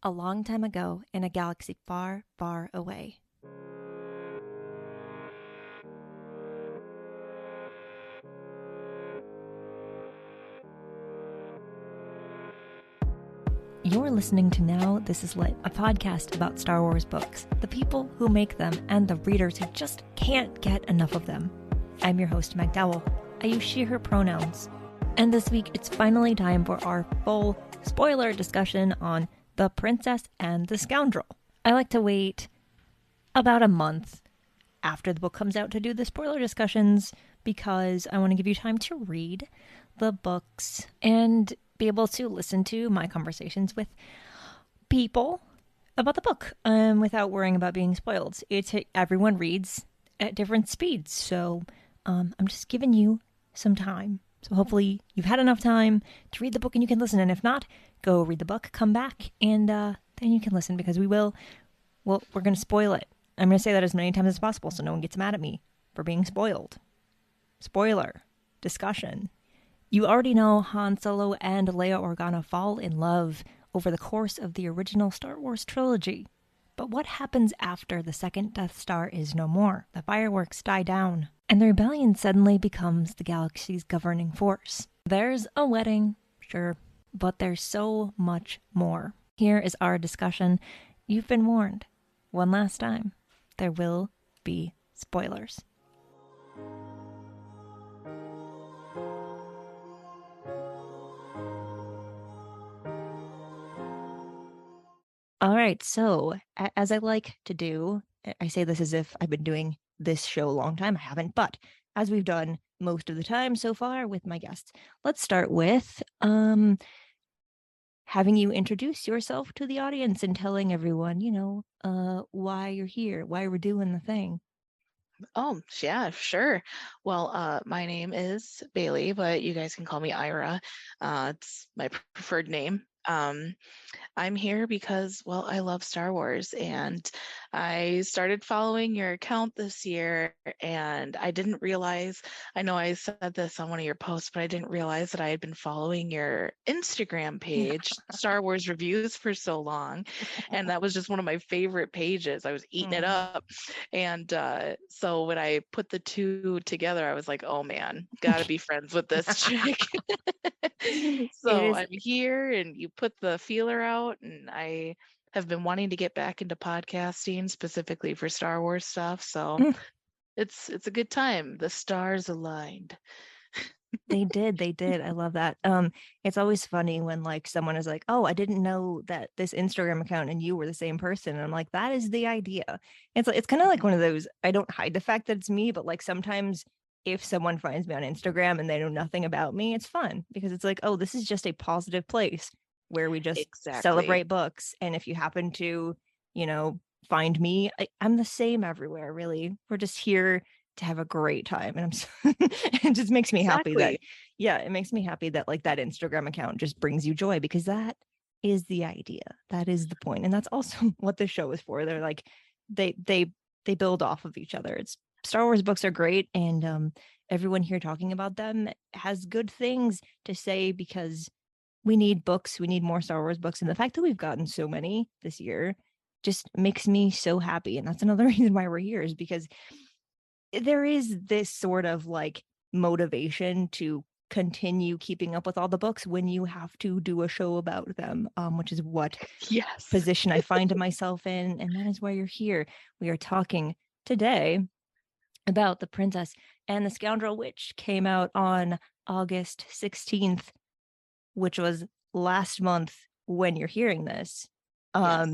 A long time ago in a galaxy far, far away. You're listening to Now This Is Lit, a podcast about Star Wars books, the people who make them, and the readers who just can't get enough of them. I'm your host, Meg Dowell. I use she, her pronouns. And this week, it's finally time for our full spoiler discussion on The Princess and the Scoundrel. I like to wait about a month after the book comes out to do the spoiler discussions because I want to give you time to read the books and be able to listen to my conversations with people about the book without worrying about being spoiled. Everyone reads at different speeds, so I'm just giving you some time. So hopefully you've had enough time to read the book and you can listen. And if not, go read the book, come back, and then you can listen because we're going to spoil it. I'm going to say that as many times as possible so no one gets mad at me for being spoiled. Spoiler discussion. You already know Han Solo and Leia Organa fall in love over the course of the original Star Wars trilogy. But what happens after the second Death Star is no more? The fireworks die down, and the rebellion suddenly becomes the galaxy's governing force. There's a wedding, sure, but there's so much more. Here is our discussion. You've been warned. One last time. There will be spoilers. All right, so as I like to do, I say this as if I've been doing this show a long time. I haven't, but as we've done most of the time so far with my guests, let's start with having you introduce yourself to the audience and telling everyone, why you're here, why we're doing the thing. Oh, yeah, sure. Well, my name is Bailey, but you guys can call me Ira. It's my preferred name. I'm here because, well, I love Star Wars, and I started following your account this year, and I didn't realize, I know I said this on one of your posts, but I didn't realize that I had been following your Instagram page, Star Wars Reviews, for so long, and that was just one of my favorite pages. I was eating it up, and so when I put the two together, I was like, oh man, gotta be friends with this chick. So I'm here, and you put the feeler out, and I have been wanting to get back into podcasting specifically for Star Wars stuff. So it's a good time. The stars aligned. They did. I love that. It's always funny when like someone is like, "Oh, I didn't know that this Instagram account and you were the same person." And I'm like, "That is the idea." It's kind of like one of those. I don't hide the fact that it's me, but like sometimes if someone finds me on Instagram and they know nothing about me, it's fun because it's like, "Oh, this is just a positive place where we just celebrate books." And if you happen to, find me, I'm the same everywhere. Really, we're just here to have a great time, and it just makes me happy that it makes me happy that like that Instagram account just brings you joy because that is the idea, that is the point, and that's also what the show is for. They're like they build off of each other. It's Star Wars books are great, and everyone here talking about them has good things to say because we need books, we need more Star Wars books, and the fact that we've gotten so many this year just makes me so happy. And that's another reason why we're here, is because there is this sort of like motivation to continue keeping up with all the books when you have to do a show about them, which is what position I find myself in. And that is why you're here. We are talking today about The Princess and the Scoundrel, which came out on August 16th, which was last month when you're hearing this. A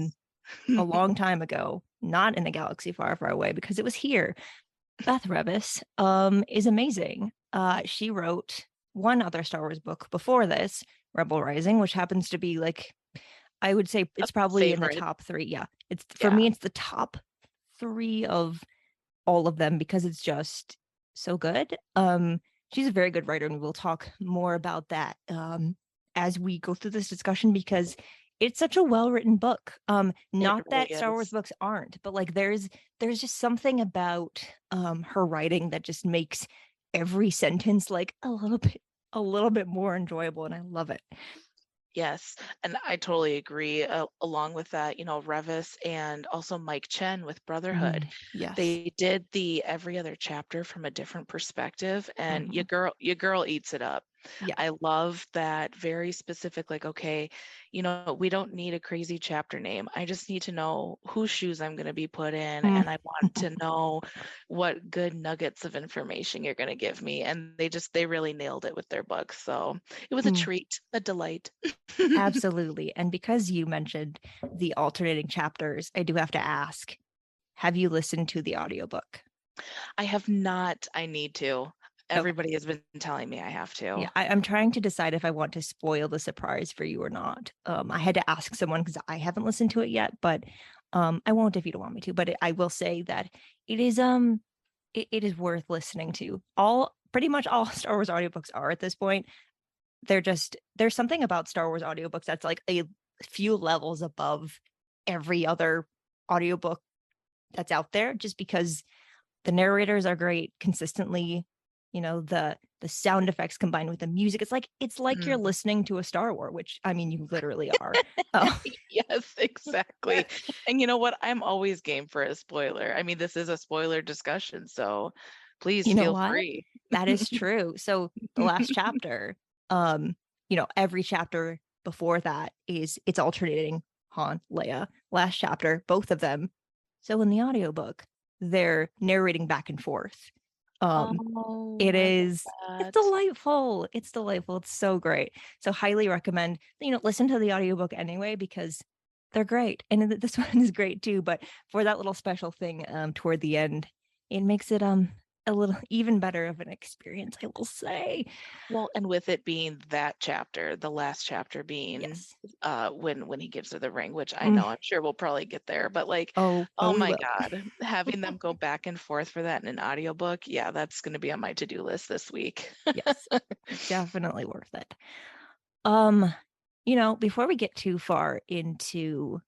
long time ago, not in a galaxy far, far away, because it was here. Beth Revis is amazing. She wrote one other Star Wars book before this, Rebel Rising, which happens to be like, I would say it's probably in the top 3. Yeah, for me, it's the top 3 of all of them because it's just so good. She's a very good writer, and we'll talk more about that as we go through this discussion because it's such a well-written book. Not that Star Wars books aren't, but like there's just something about her writing that just makes every sentence like a little bit more enjoyable, and I love it. Yes, and I totally agree. Along with that, Revis and also Mike Chen with Brotherhood, Yes. they did the every other chapter from a different perspective, and Mhm. your girl eats it up. Yeah. I love that very specific, like, okay, we don't need a crazy chapter name. I just need to know whose shoes I'm going to be put in, Mm. and I want to know what good nuggets of information you're going to give me. And they really nailed it with their books. So it was a Mm. treat, a delight. Absolutely. And because you mentioned the alternating chapters, I do have to ask, have you listened to the audiobook? I have not. I need to. Okay. Everybody has been telling me I have Yeah, to. I'm trying to decide if I want to spoil the surprise for you or not. I had to ask someone because I haven't listened to it yet, but I won't if you don't want me to. But I will say that it is it is worth listening to. All pretty much all Star Wars audiobooks are at this point. There's something about Star Wars audiobooks that's like a few levels above every other audiobook that's out there, just because the narrators are great consistently. The sound effects combined with the music. It's like you're Mm. listening to a Star Wars, which I mean you literally are. Oh, Yes, exactly. And you know what? I'm always game for a spoiler. I mean, this is a spoiler discussion, so please you know feel what? free. That is true. So the last chapter, um, every chapter before that it's alternating Han, Leia. Last chapter, both of them. So in the audiobook, they're narrating back and forth. Um, Oh, It I love is it's that. delightful. It's delightful. It's so great. So highly recommend, listen to the audiobook anyway because they're great. And this one is great too, but for that little special thing toward the end, it makes it a little even better of an experience, I will say. Well, and with it being that chapter, the last chapter being Yes. when he gives her the ring, which I Mm. know I'm sure we'll probably get there, but like, Oh, oh we my will. God, having them go back and forth for that in an audiobook, yeah, that's gonna be on my to-do list this week. Yes. Definitely worth it. Before we get too far into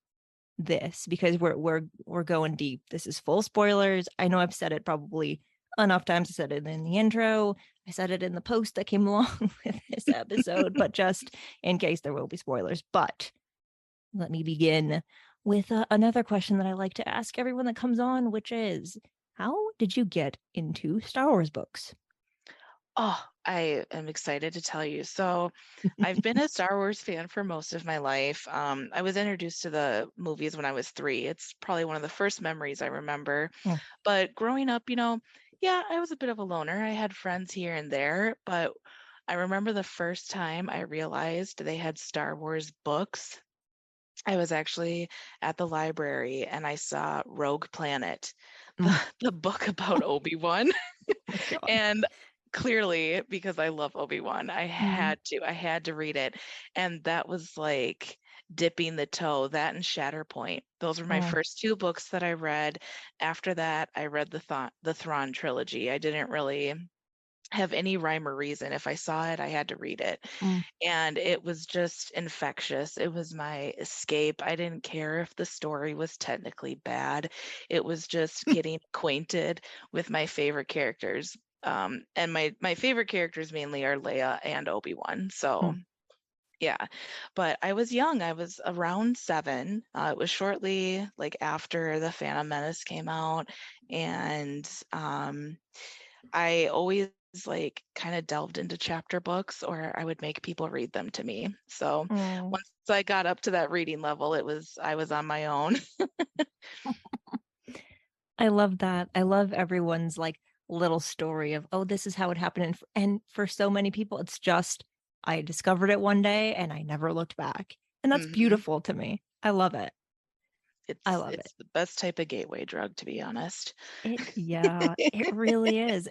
this because we're going deep. This is full spoilers. I know I've said it probably enough times. I said it in the intro. I said it in the post that came along with this episode, but just in case there will be spoilers. But let me begin with another question that I like to ask everyone that comes on, which is, how did you get into Star Wars books? Oh, I am excited to tell you. So, I've been a Star Wars fan for most of my life. I was introduced to the movies when I was 3. It's probably one of the first memories I remember. Mm, But growing up, yeah, I was a bit of a loner. I had friends here and there, but I remember the first time I realized they had Star Wars books. I was actually at the library and I saw Rogue Planet, the mm. the book about Obi-Wan. Oh my God. And clearly, because I love Obi-Wan, Mm, I had to read it. And that was like dipping the toe, that and Shatterpoint. Those were my mm, first 2 books that I read. After that, I read the Thrawn trilogy. I didn't really have any rhyme or reason. If I saw it, I had to read it. mm. And it was just infectious. It was my escape. I didn't care if the story was technically bad. It was just getting acquainted with my favorite characters. And my favorite characters mainly are Leia and Obi-Wan. So Mm. yeah, but I was young. I was around 7. It was shortly like after the Phantom Menace came out, and I always like kind of delved into chapter books, or I would make people read them to me. So Mm. once I got up to that reading level, I was on my own. I love that. I love everyone's like little story of, oh, this is how it happened. And for so many people, it's just, I discovered it one day and I never looked back. And that's Mhm. beautiful to me. I love it. I love it. It's the best type of gateway drug, to be honest. Yeah, it really is.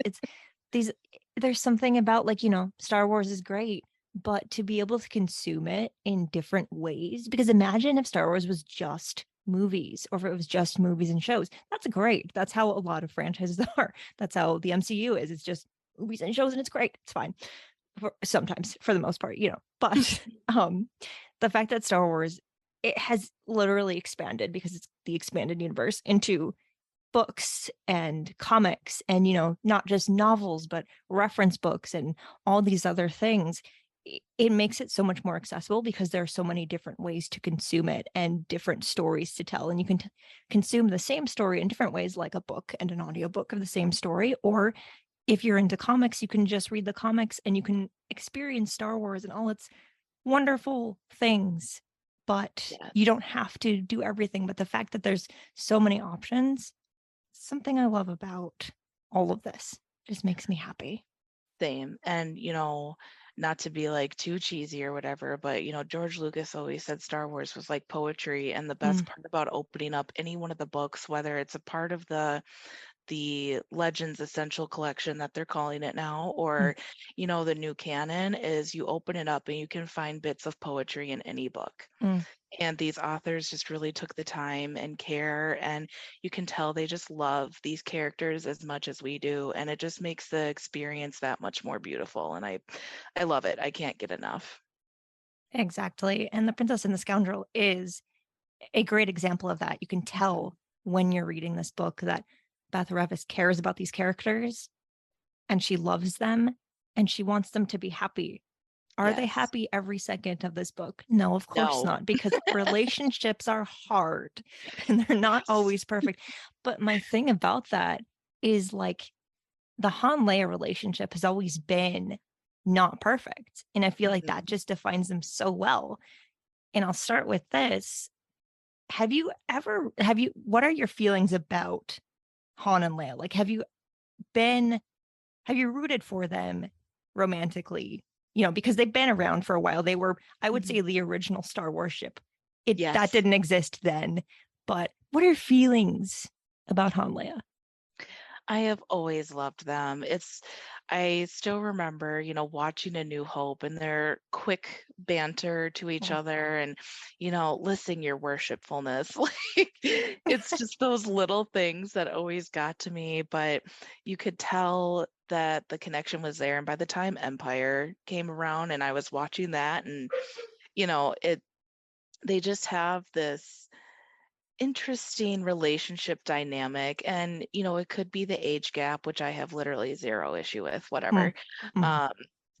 These, there's something about like, Star Wars is great, but to be able to consume it in different ways, because imagine if Star Wars was just movies or if it was just movies and shows. That's great. That's how a lot of franchises are. That's how the MCU is. It's just movies and shows and it's great. It's fine. Sometimes for the most part, But the fact that Star Wars it has literally expanded because it's the expanded universe into books and comics and not just novels but reference books and all these other things. it makes it so much more accessible because there are so many different ways to consume it and different stories to tell. And you can consume the same story in different ways, like a book and an audiobook of the same story. Or if you're into comics, you can just read the comics and you can experience Star Wars and all its wonderful things. But you Yes. don't have to do everything. But the fact that there's so many options, something I love about all of this, just makes me happy. Same. And, not to be like too cheesy or whatever, but, George Lucas always said Star Wars was like poetry. And the best Mm, part about opening up any one of the books, whether it's a part of the Legends Essential Collection that they're calling it now, mm, or, the new canon, is you open it up and you can find bits of poetry in any book. mm. And these authors just really took the time and care, and you can tell they just love these characters as much as we do, and it just makes the experience that much more beautiful. And I love it. I can't get enough. Exactly. And The Princess and the Scoundrel is a great example of that. You can Mhm. tell when you're reading this book that Beth Revis cares about these characters and she loves them and she wants them to be happy. Are they Yes. happy every second of this book? No, of course No. not, because relationships are hard and they're not Yes. always perfect. But my thing about that is like the Han Leia relationship has always been not perfect. And I feel like that Mhm. just defines them so well. And I'll start with this. What are your feelings about Han and Leia? Like, been, have you rooted for them romantically? Because they've been around for a while. They were, I would Mhm. say, the original Star Wars ship. That Yes. didn't exist then. But what are your feelings about Han Leia? I have always loved them. I still remember, watching A New Hope and their quick banter to each Oh. other and, listing your worshipfulness. Like, it's just those little things that always got to me, but you could tell that the connection was there. And by the time Empire came around and I was watching that, and, they just have this interesting relationship dynamic. And it could be the age gap, which I have literally zero issue with, Mm, whatever. mhm. um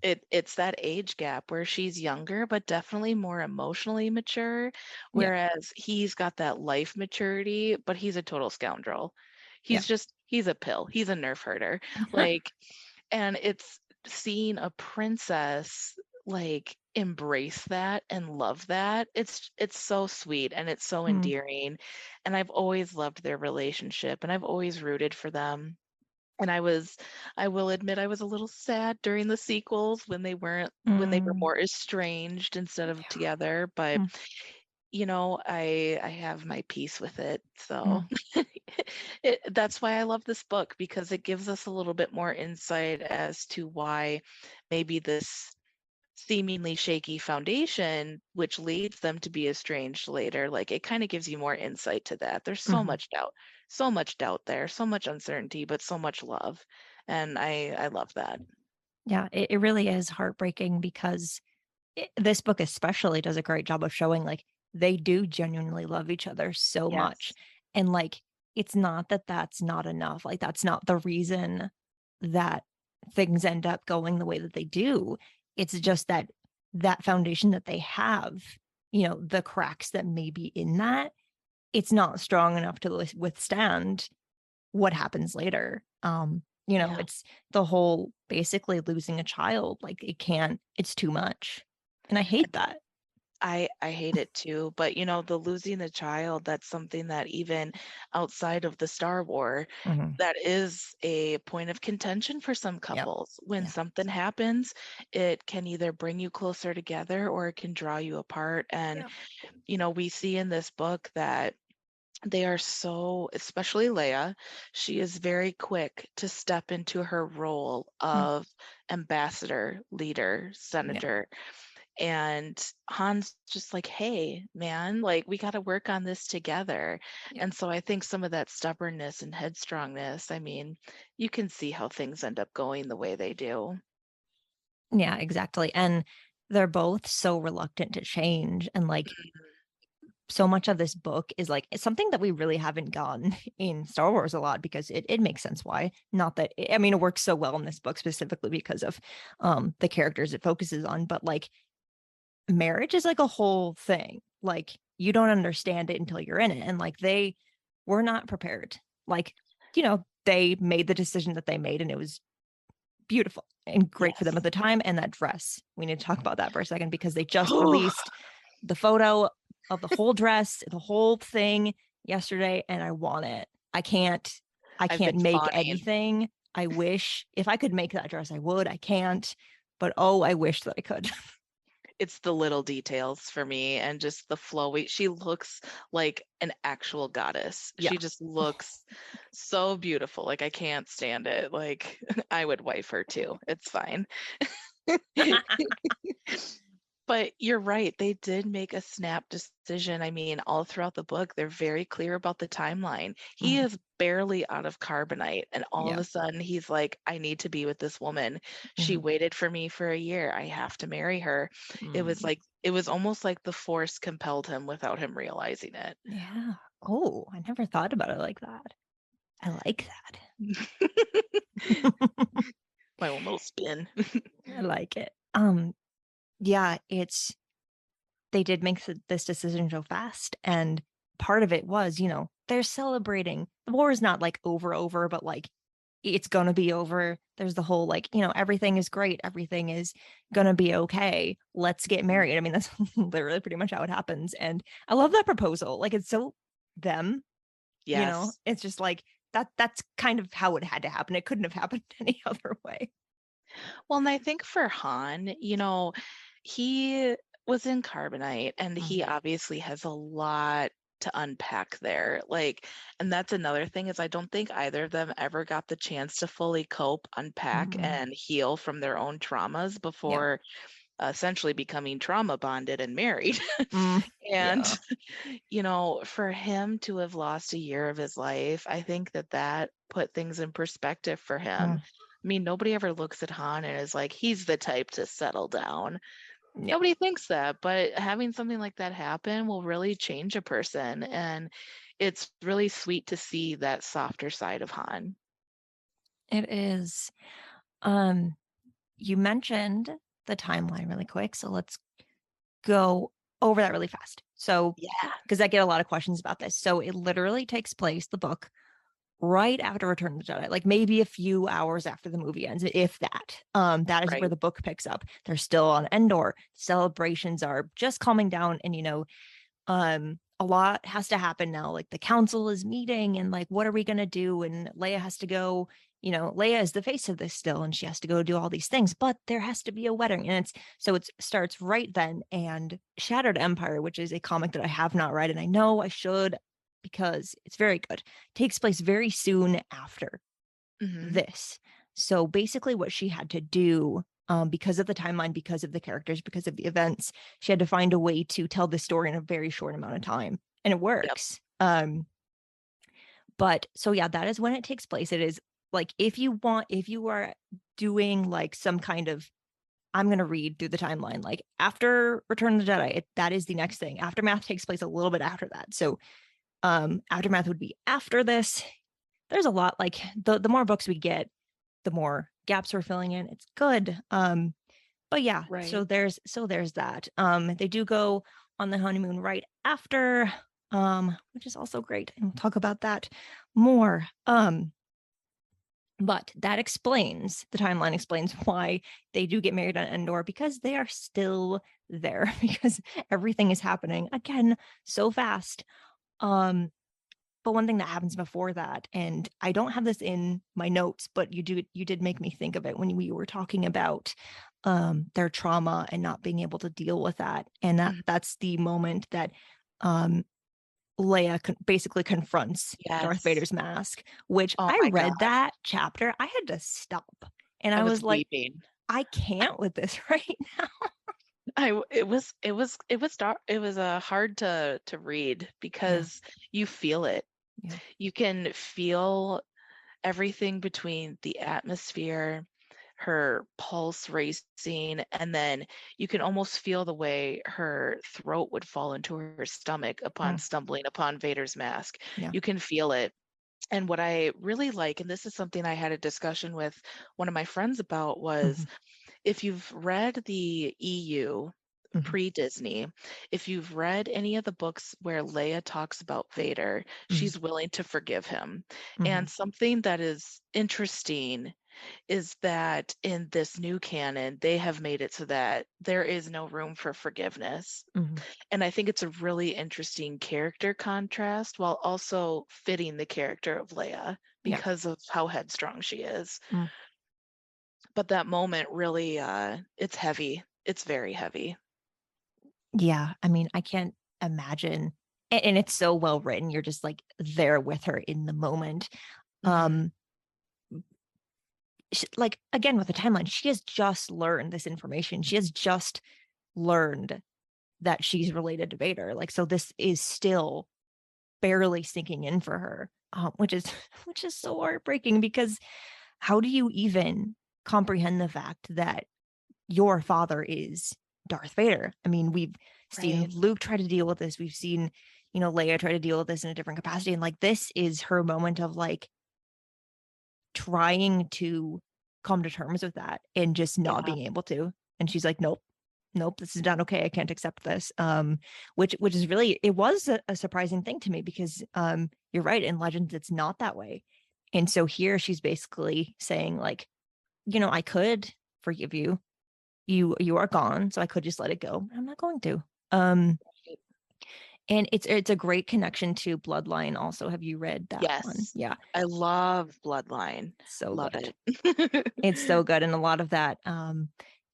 it's that age gap where she's younger but definitely more emotionally mature, Yeah, whereas he's got that life maturity, but he's a total scoundrel. yeah. He's a pill, he's a nerf herder. Like, and it's seeing a princess like embrace that and love that. It's so sweet and it's so Mm, endearing. And I've always loved their relationship and I've always rooted for them. And I will admit I was a little sad during the sequels when they were mm, more estranged instead of yeah. together, but Mm, I have my peace with it. So mm, that's why I love this book, because it gives us a little bit more insight as to why maybe this seemingly shaky foundation, which leads them to be estranged later, like it kind of gives you more insight to that. There's mhm. so much doubt there, so much uncertainty, but so much love. And I love that. Yeah, it really is heartbreaking because this book especially does a great job of showing like they do genuinely love each other so much. Yes. And like it's not that that's not enough. Like that's not the reason that things end up going the way that they do. It's just that that foundation that they have, the cracks that may be in that, it's not strong enough to withstand what happens later. Yeah. It's the whole basically losing a child, like it's too much. And I hate that. I hate it too, but the losing the child, that's something that even outside of the Star War, Mhm. that is a point of contention for some Yep. couples. When Yeah. something happens, it can either bring you closer together or it can draw you apart. And, Yep. we see in this book that they are so, especially Leia, she is very quick to step into her role Mm. of ambassador, leader, Yeah. senator. And Han's just like, hey, man, like we got to work on this together. Yeah. And so I think some of that stubbornness and headstrongness, I mean, you can see how things end up going the way they do. Yeah, exactly. And they're both so reluctant to change. And like so much of this book is like, it's something that we really haven't gotten in Star Wars a lot, because it makes sense why. Not that, I mean, it works so well in this book specifically because of the characters it focuses on, but like marriage is like a whole thing. Like you don't understand it until you're in it. And like they were not prepared. Like, they made the decision that they made, and it was beautiful and great for them at Yes. the time. And that dress, we need to talk about that for a second, because they just released the photo of the whole dress, the whole thing yesterday, and I want it. I can't I've been make fawning. anything. I wish if I could make that dress, I would. I can't, but oh, I wish that I could. It's the little details for me and just the flowy. She looks like an actual goddess. Yeah. She just looks so beautiful. Like I can't stand it. Like I would wife her too. It's fine. But you're right. They did make a snap decision. I mean, all throughout the book, they're very clear about the timeline. He is barely out of carbonite, and all of Yeah. a sudden he's like, I need to be with this woman. She Mhm. waited for me for a year. I have to marry her. Mm. It was almost like the force compelled him without him realizing it. Yeah. Oh, I never thought about it like that. I like that. My own little spin. I like it. Yeah, they did make this decision so fast, and part of it was, they're celebrating. The war is not like over, but like it's gonna be over. There's the whole like, everything is great, everything is gonna be okay. Let's get married. I mean, that's literally pretty much how it happens. And I love that proposal. Like it's so them, Yes. it's just like that's kind of how it had to happen. It couldn't have happened any other way. Well, and I think for Han, he was in Carbonite and he Mhm. obviously has a lot to unpack there. Like, and that's another thing is I don't think either of them ever got the chance to fully cope, unpack, Mhm. and heal from their own traumas Yeah. before essentially becoming trauma bonded and married. Mm, And, yeah. for him to have lost a year of his life, I think that that put things in perspective for him. Mm, I mean, nobody ever looks at Han and is like, he's the type to settle down. yeah. Nobody thinks that, but having something like that happen will really change a person. And it's really sweet to see that softer side of Han. It is. Um, you mentioned the timeline really quick, so let's go over that really fast. So, Yeah, because I get a lot of questions about this. So it literally takes place, the book, right after Return of the Jedi, like maybe a few hours after the movie ends, if that. That is where right. the book picks up. They're still on Endor. Celebrations are just calming down, and a lot has to happen now. Like the council is meeting, and like, what are we gonna do? And Leia has to go. Leia is the face of this still, and she has to go do all these things. But there has to be a wedding, and it starts right then. And Shattered Empire, which is a comic that I have not read, and I know I should because it's very good, takes place very soon after Hmm. this. So basically, what she had to do, because of the timeline, because of the characters, because of the events, she had to find a way to tell the story in a very short amount of time, and it Yep. works. But so yeah, that is when it takes place. It is like if you are doing like some kind of, I'm gonna read through the timeline. Like after Return of the Jedi, that is the next thing. Aftermath takes place a little bit after that. So Aftermath would be after this. There's a lot, like the more books we get, the more gaps we're filling in. It's good. But yeah, Right. so there's that. They do go on the honeymoon right after, which is also great. And we'll talk about that more. But that explains, the timeline explains why they do get married on Endor, because they are still there, because everything is happening again so fast. Um, but one thing that happens before that, and I don't have this in my notes, but you did make me think of it when we were talking about their trauma and not being able to deal with that. And Mhm. that's the moment that um Leia basically confronts Darth Yes. Vader's mask, which Oh I my God. read that chapter, I had to stop. And I I was was like, weeping. I can't with this right now. It was hard to read Yeah. because you feel it. Yeah. You can feel everything between the atmosphere, her pulse racing, and then you can almost feel the way her throat would fall into her stomach upon Mm, stumbling upon Vader's mask. yeah. You can feel it. And what I really like, and this is something I had a discussion with one of my friends about, was Hmm. if you've read the EU Hmm. pre-Disney, if you've read any of the books where Leia talks about Vader, Hmm. she's willing to forgive him. Hmm. And something that is interesting is that in this new canon, they have made it so that there is no room for forgiveness. Hmm. And I think it's a really interesting character contrast while also fitting the character of Leia Yeah. because of how headstrong she is. Mm. But that moment really, it's heavy. It's very heavy. Yeah. I mean, I can't imagine. And it's so well written. You're just like there with her in the moment. Hmm. Um, like again with the timeline, she has just learned this information. She has just learned that she's related to Vader. Like, so this is still barely sinking in for her, which is which is so heartbreaking because how do you even comprehend the fact that your father is Darth Vader? I mean, we've seen Right. Luke try to deal with this. We've seen, Leia try to deal with this in a different capacity. And like this is her moment of like trying to come to terms with that and just not Yeah. being able to. And she's like, nope, nope, this is not okay. I can't accept this. Which is really, it was a surprising thing to me because you're right, in Legends it's not that way. And so here she's basically saying like, I could forgive you. You are gone, so I could just let it go. I'm not going to. Um and it's a great connection to Bloodline also. Have you read that one? Yes. Yeah, I love Bloodline. so Love good. it. It's so good. And a lot of that,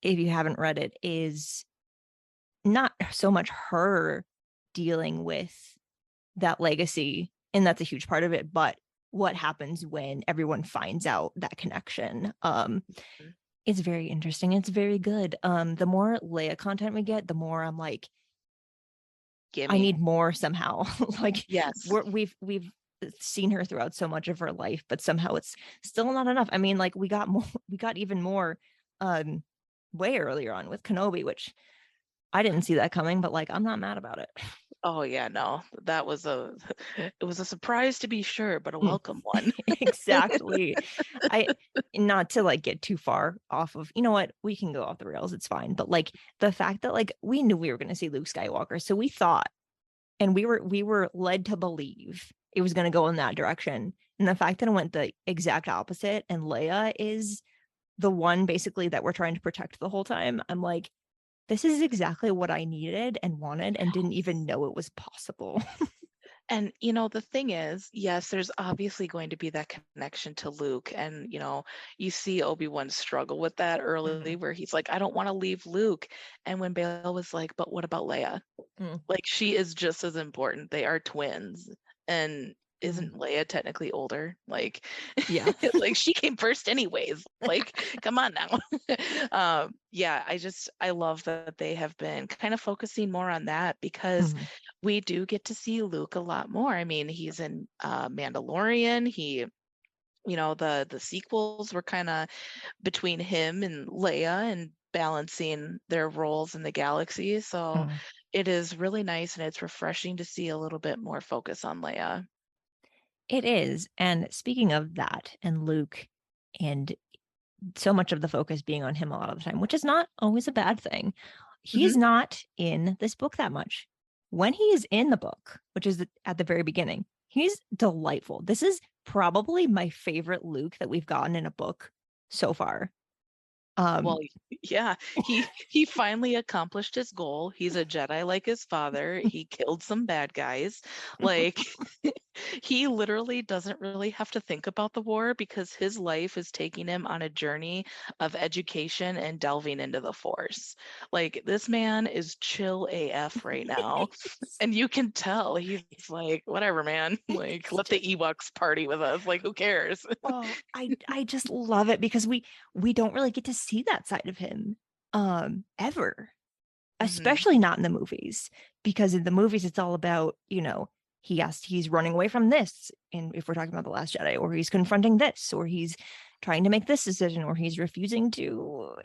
if you haven't read it, is not so much her dealing with that legacy, and that's a huge part of it, but what happens when everyone finds out that connection. It's very interesting. It's very good. The more Leia content we get, the more I'm like, I Gimme. need more somehow. Like Yes. we've seen her throughout so much of her life, but somehow it's still not enough. I mean, like we got more, we got even more um way earlier on with Kenobi, which I didn't see that coming, but like I'm not mad about it. Oh yeah, no. That was a it was a surprise to be sure, but a Mm, welcome one. exactly. I not to like get too far off of, what, we can go off the rails, it's fine. But like the fact that like we knew we were gonna see Luke Skywalker, so we thought, and we were led to believe it was gonna go in that direction. And the fact that it went the exact opposite and Leia is the one basically that we're trying to protect the whole time, I'm like, this is exactly what I needed and wanted and didn't even know it was possible. And the thing is, yes, there's obviously going to be that connection to Luke. And you see Obi-Wan struggle with that early Mhm. where he's like, I don't want to leave Luke. And when Bail was like, but what about Leia? Mm, Like she is just as important. They are twins. And mm. isn't Leia technically older? Like, Yeah. like she came first anyways. Like, come on now. Yeah, I love that they have been kind of focusing more on that because Mhm. we do get to see Luke a lot more. I mean, he's in Mandalorian. The sequels were kind of between him and Leia and balancing their roles in the galaxy. So Mhm. it is really nice and it's refreshing to see a little bit more focus on Leia. It is. And speaking of that and Luke and so much of the focus being on him a lot of the time, which is not always a bad thing, Hmm. he's not in this book that much. When he is in the book, which is at the very beginning, he's delightful. This is probably my favorite Luke that we've gotten in a book so far. Well, Um, yeah, he finally accomplished his goal. He's a Jedi like his father. He killed some bad guys. Like he literally doesn't really have to think about the war because his life is taking him on a journey of education and delving into the Force. Like this man is chill AF right now. And you can tell he's like, whatever, man. Like, it's let the just, Ewoks party with us. Like, who cares? oh, I just love it because we don't really get to see that side of him ever, Hmm. especially not in the movies, because in the movies it's all about, he's running away from this, and if we're talking about The Last Jedi, or he's confronting this, or he's trying to make this decision, or he's refusing to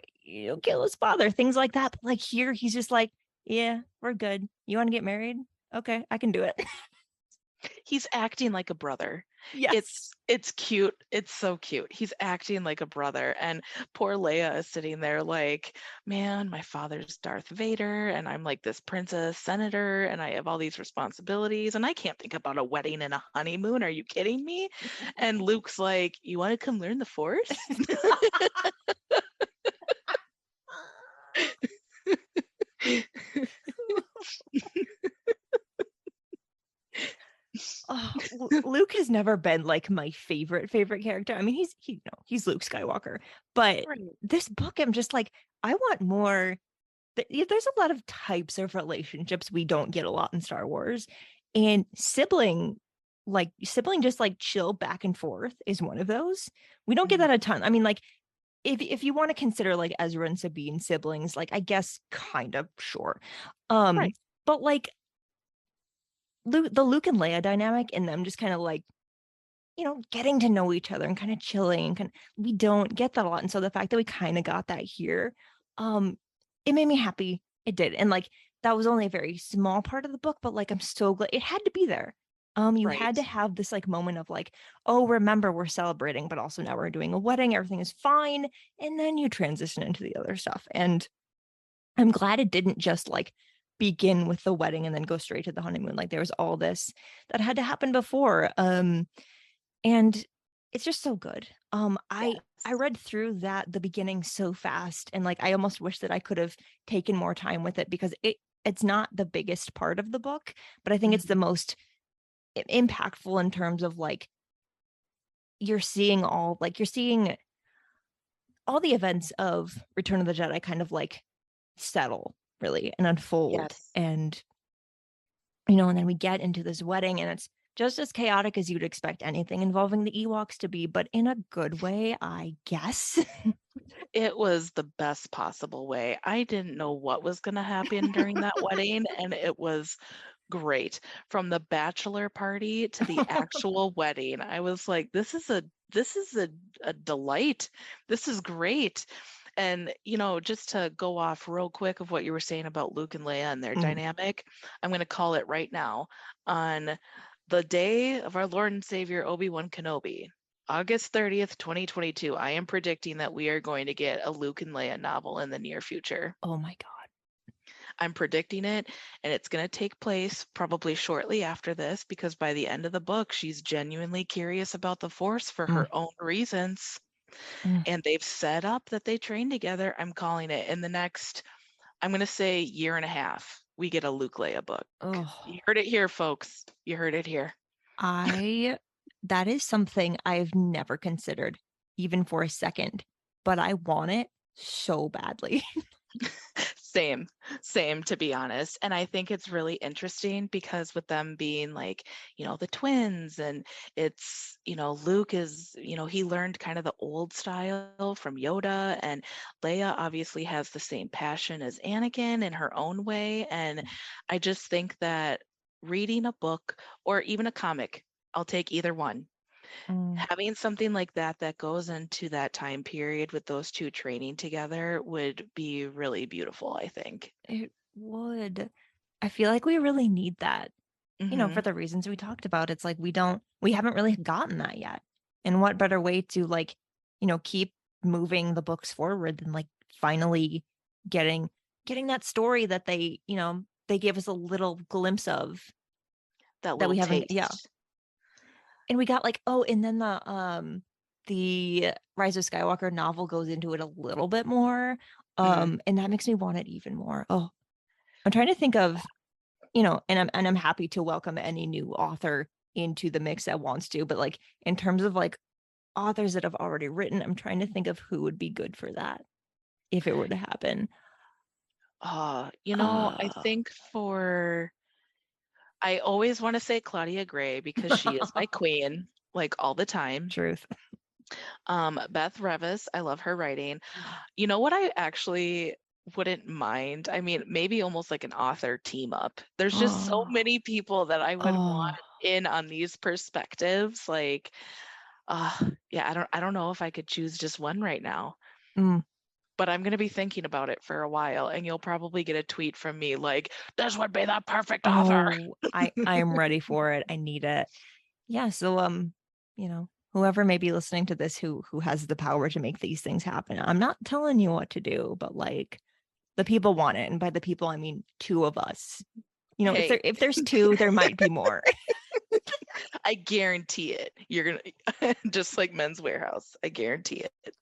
kill his father, things like that. But like here, he's just like, yeah, we're good. You want to get married? Okay, I can do it. He's acting like a brother. Yes. It's cute. It's so cute. He's acting like a brother. And poor Leia is sitting there like, man, my father's Darth Vader, and I'm like this princess senator, and I have all these responsibilities, and I can't think about a wedding and a honeymoon. Are you kidding me? And Luke's like, you want to come learn the Force? Oh, Luke has never been like my favorite character. I mean, he's Luke Skywalker, but Right. this book, I'm just like, I want more. There's a lot of types of relationships we don't get a lot in Star Wars, and sibling just like chill back and forth is one of those. We don't get that a ton. I mean, like if you want to consider like Ezra and Sabine siblings, like I guess kind of sure, Right. but like the Luke and Leia dynamic, and them just kind of like, getting to know each other and kind of chilling, and we don't get that a lot. And so the fact that we kind of got that here, it made me happy. It did. And like that was only a very small part of the book, but like I'm so glad it had to be there. You Right. had to have this like moment of like, oh, remember we're celebrating, but also now we're doing a wedding, everything is fine. And then you transition into the other stuff. And I'm glad it didn't just like begin with the wedding and then go straight to the honeymoon. Like there was all this that had to happen before. And it's just so good. I Yes. read through the beginning so fast, and like I almost wish that I could have taken more time with it, because it's not the biggest part of the book, but I think it's the Mhm. most impactful in terms of like you're seeing all the events of Return of the Jedi kind of like settle really and unfold. Yes. And and then we get into this wedding, and it's just as chaotic as you'd expect anything involving the Ewoks to be, but in a good way, I guess. It was the best possible way. I didn't know what was gonna happen during that wedding, and it was great. From the bachelor party to the actual wedding, I was like, "This is a delight. This is great." And, just to go off real quick of what you were saying about Luke and Leia and their Mm. dynamic, I'm gonna call it right now. On the day of our Lord and Savior Obi-Wan Kenobi, August 30th, 2022, I am predicting that we are going to get a Luke and Leia novel in the near future. Oh my God. I'm predicting it, and it's going to take place probably shortly after this, because by the end of the book, she's genuinely curious about the Force for Mm. her own reasons. Mm. And they've set up that they train together. I'm calling it in the next, I'm going to say, year and a half, we get a Luke Leia book. Oh, You heard it here, folks. You heard it here. that is something I've never considered, even for a second, but I want it so badly. Same, same, to be honest. And I think it's really interesting because with them being like, the twins, and it's, Luke is, he learned kind of the old style from Yoda, and Leia obviously has the same passion as Anakin in her own way. And I just think that reading a book or even a comic, I'll take either one, Mm. having something like that goes into that time period with those two training together would be really beautiful, I think. It would. I feel like we really need that, for Mhm. the reasons we talked about. It's like we haven't really gotten that yet. And what better way to like, keep moving the books forward than like finally getting that story that they gave us a little glimpse of That that little we haven't, yeah. taste. And we got like, oh, and then the Rise of Skywalker novel goes into it a little bit more. Mhm. And that makes me want it even more. Oh, I'm trying to think of, and I'm happy to welcome any new author into the mix that wants to, but like in terms of like authors that have already written, I'm trying to think of who would be good for that if it were to happen. I think I always want to say Claudia Gray because she is my queen, like all the time. Truth. Beth Revis, I love her writing. You know what I actually wouldn't mind. I mean, maybe almost like an author team up. There's just so Oh, many people that I would want oh, in on these perspectives. Like, uh, yeah, I don't know if I could choose just one right now. mm, But I'm gonna be thinking about it for a while, and you'll probably get a tweet from me like, "This would be the perfect author." oh, I'm ready for it. I need it. Yeah, so whoever may be listening to this who has the power to make these things happen. I'm not telling you what to do, but like the people want it. And by the people I mean two of us. Hey, If there's two, there might be more. I guarantee it. You're gonna just like Men's Warehouse. I guarantee it.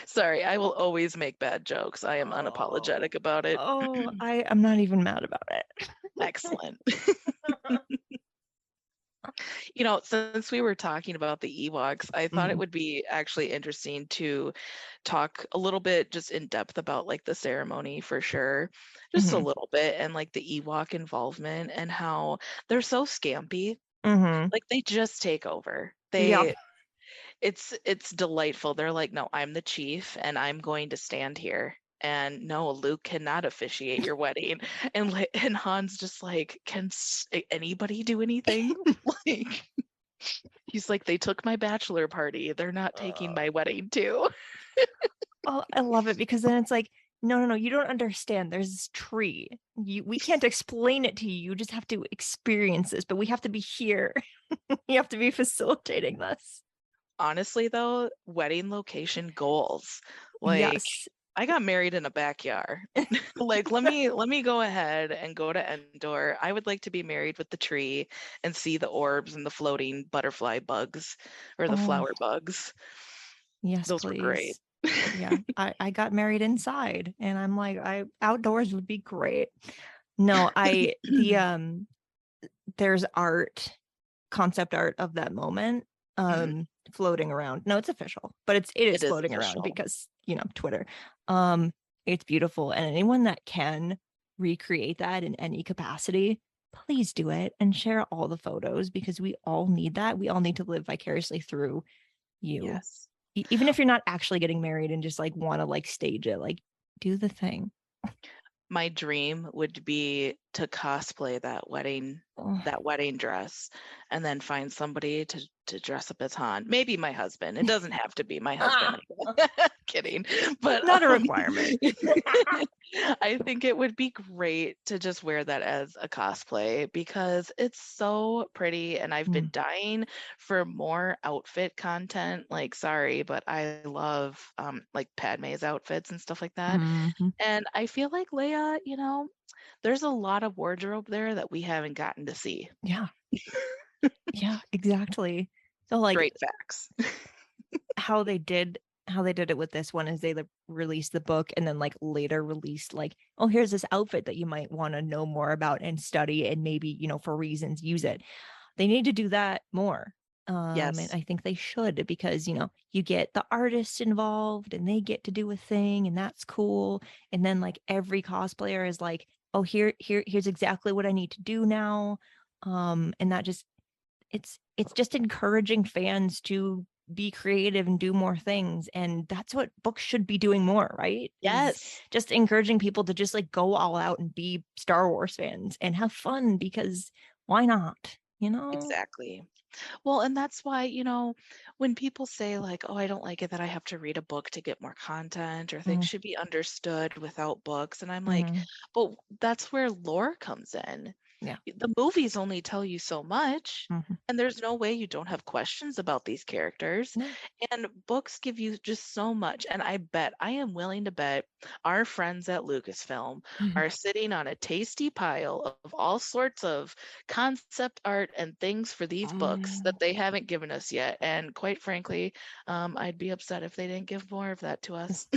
Sorry, I will always make bad jokes. I am Oh, unapologetic about it. I'm not even mad about it. Excellent. Since we were talking about the Ewoks, I thought it Mm, would be actually interesting to talk a little bit just in depth about like the ceremony for sure, just a mhm, little bit, and like the Ewok involvement and how they're so scampy. mhm. Like they just take over. Yep. It's delightful. They're like, no, I'm the chief and I'm going to stand here. And no, Luke cannot officiate your wedding. And Han's just like, can anybody do anything? Like, he's like, they took my bachelor party. They're not taking Uh, my wedding too. oh, I love it because then it's like, no, no, no, you don't understand. There's this tree. We can't explain it to you. You just have to experience this, but we have to be here. You have to be facilitating this. Honestly, though, wedding location goals. Like, Yes. I got married in a backyard. Like, let me go ahead and go to Endor. I would like to be married with the tree and see the orbs and the floating butterfly bugs or the Oh, flower bugs. yes, Those were great. please. Yeah. I got married inside and I'm like, I outdoors would be great. No, I the there's art, concept art of that moment Mhm. floating around. No, it's official, but it is It is floating around official. because, Twitter. Um it's beautiful and anyone that can recreate that in any capacity, please do it and share all the photos because we all need that. We all need to live vicariously through you. Yes. Even if you're not actually getting married and just like want to like stage it, like do the thing. My dream would be to cosplay Oh. that wedding dress and then find somebody to dress up as Han. Maybe my husband. It doesn't have to be my husband. Ah, Kidding. But not a requirement. I think it would be great to just wear that as a cosplay because it's so pretty and I've been Mm, dying for more outfit content. Like, sorry, but I love like Padme's outfits and stuff like that. mhm. And I feel like Leia, there's a lot of wardrobe there that we haven't gotten to see. Yeah. Yeah, exactly. So like Great facts. how they did it with this one is they released the book and then like later released like, oh, here's this outfit that you might want to know more about and study and maybe, for reasons use it. They need to do that more. And Yes. I think they should because, you get the artists involved and they get to do a thing and that's cool. And then like every cosplayer is like, oh, here's exactly what I need to do now. And that just it's just encouraging fans to be creative and do more things and that's what books should be doing more, right? Is Yes. just encouraging people to just like go all out and be Star Wars fans and have fun because why not, Exactly. Well, and that's why, when people say, like, oh, I don't like it that I have to read a book to get more content or things Mm, should be understood without books. And I'm like, mhm. but that's where lore comes in. Yeah. The movies only tell you so much, Mhm. and there's no way you don't have questions about these characters. No. And books give you just so much. And I am willing to bet our friends at Lucasfilm are sitting on a tasty pile of all sorts of concept art and things for these books that Mm. they haven't given us yet. And quite frankly, I'd be upset if they didn't give more of that to us.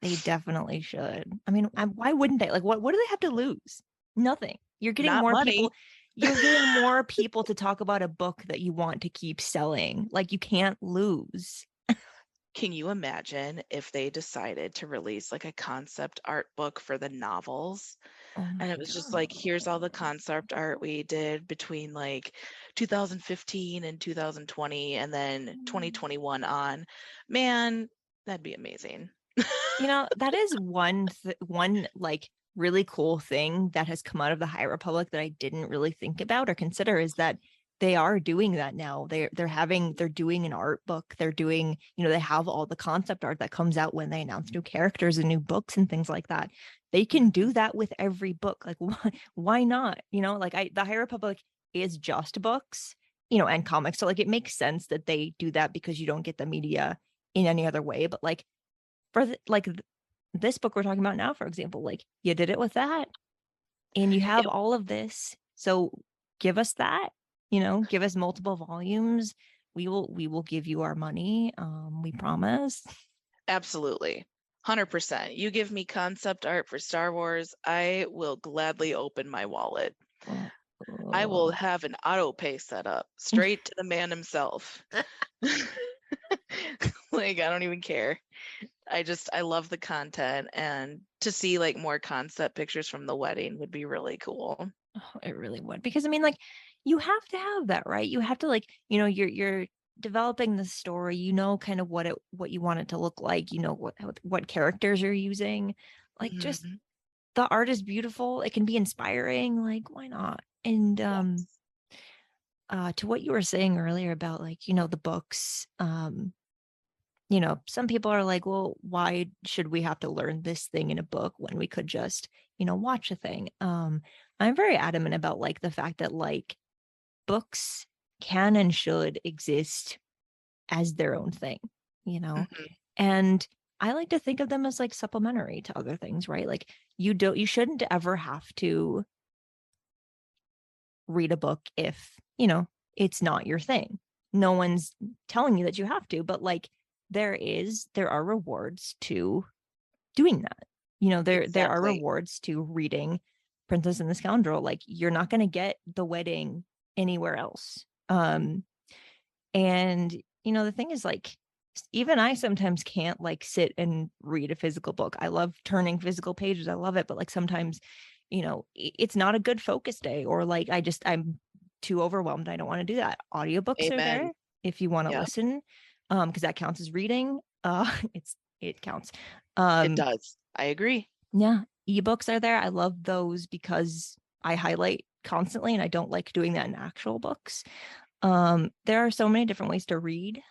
They definitely should. I mean, why wouldn't they? Like, what do they have to lose? Nothing. You're getting Not more money. people. You're getting more people to talk about a book that you want to keep selling. Like, you can't lose. Can you imagine if they decided to release like a concept art book for the novels? Oh And my it was just like, here's all the god. concept art we did between like 2015 and 2020 and then Mm. 2021 on. Man, That'd be amazing. That is one like really cool thing that has come out of the High Republic that I didn't really think about or consider, is that they are doing that now. They're doing an art book. They're doing, they have all the concept art that comes out when they announce new characters and new books and things like that. They can do that with every book. Like, why not? The High Republic is just books, and comics. So like it makes sense that they do that because you don't get the media in any other way. But like this book we're talking about now, for example, like you did it with that, and you have all of this. So give us that, give us multiple volumes. We will give you our money. We promise. Absolutely. 100%. You give me concept art for Star Wars, I will gladly open my wallet. I will have an auto pay set up straight to the man himself. Like, I don't even care. I love the content, and to see like more concept pictures from the wedding would be really cool. Oh, it really would, because I mean, like, you have to have that, right? You have to, like, you're developing the story, kind of what you want it to look like, what characters you're using. Like, just the art is beautiful. It can be inspiring. Like, why not? And Yes. to what you were saying earlier about, like, the books, some people are like, well, why should we have to learn this thing in a book when we could just, watch a thing? I'm very adamant about, like, the fact that, like, books can and should exist as their own thing, and I like to think of them as like supplementary to other things, right? Like, you shouldn't ever have to read a book if, it's not your thing. No one's telling you that you have to, but like, there are rewards to doing that. There are Exactly. rewards to reading Princess and the Scoundrel. Like, you're not going to get the wedding anywhere else. And the thing is, like, even I sometimes can't like sit and read a physical book. I love turning physical pages. I love it, but like sometimes, it's not a good focus day, or like I'm too overwhelmed. I don't want to do that. Audiobooks are Amen. there if you want to Yeah, listen, because that counts as reading. It counts. it does. I agree. Yeah, ebooks are there. I love those because I highlight constantly, and I don't like doing that in actual books. There are so many different ways to read.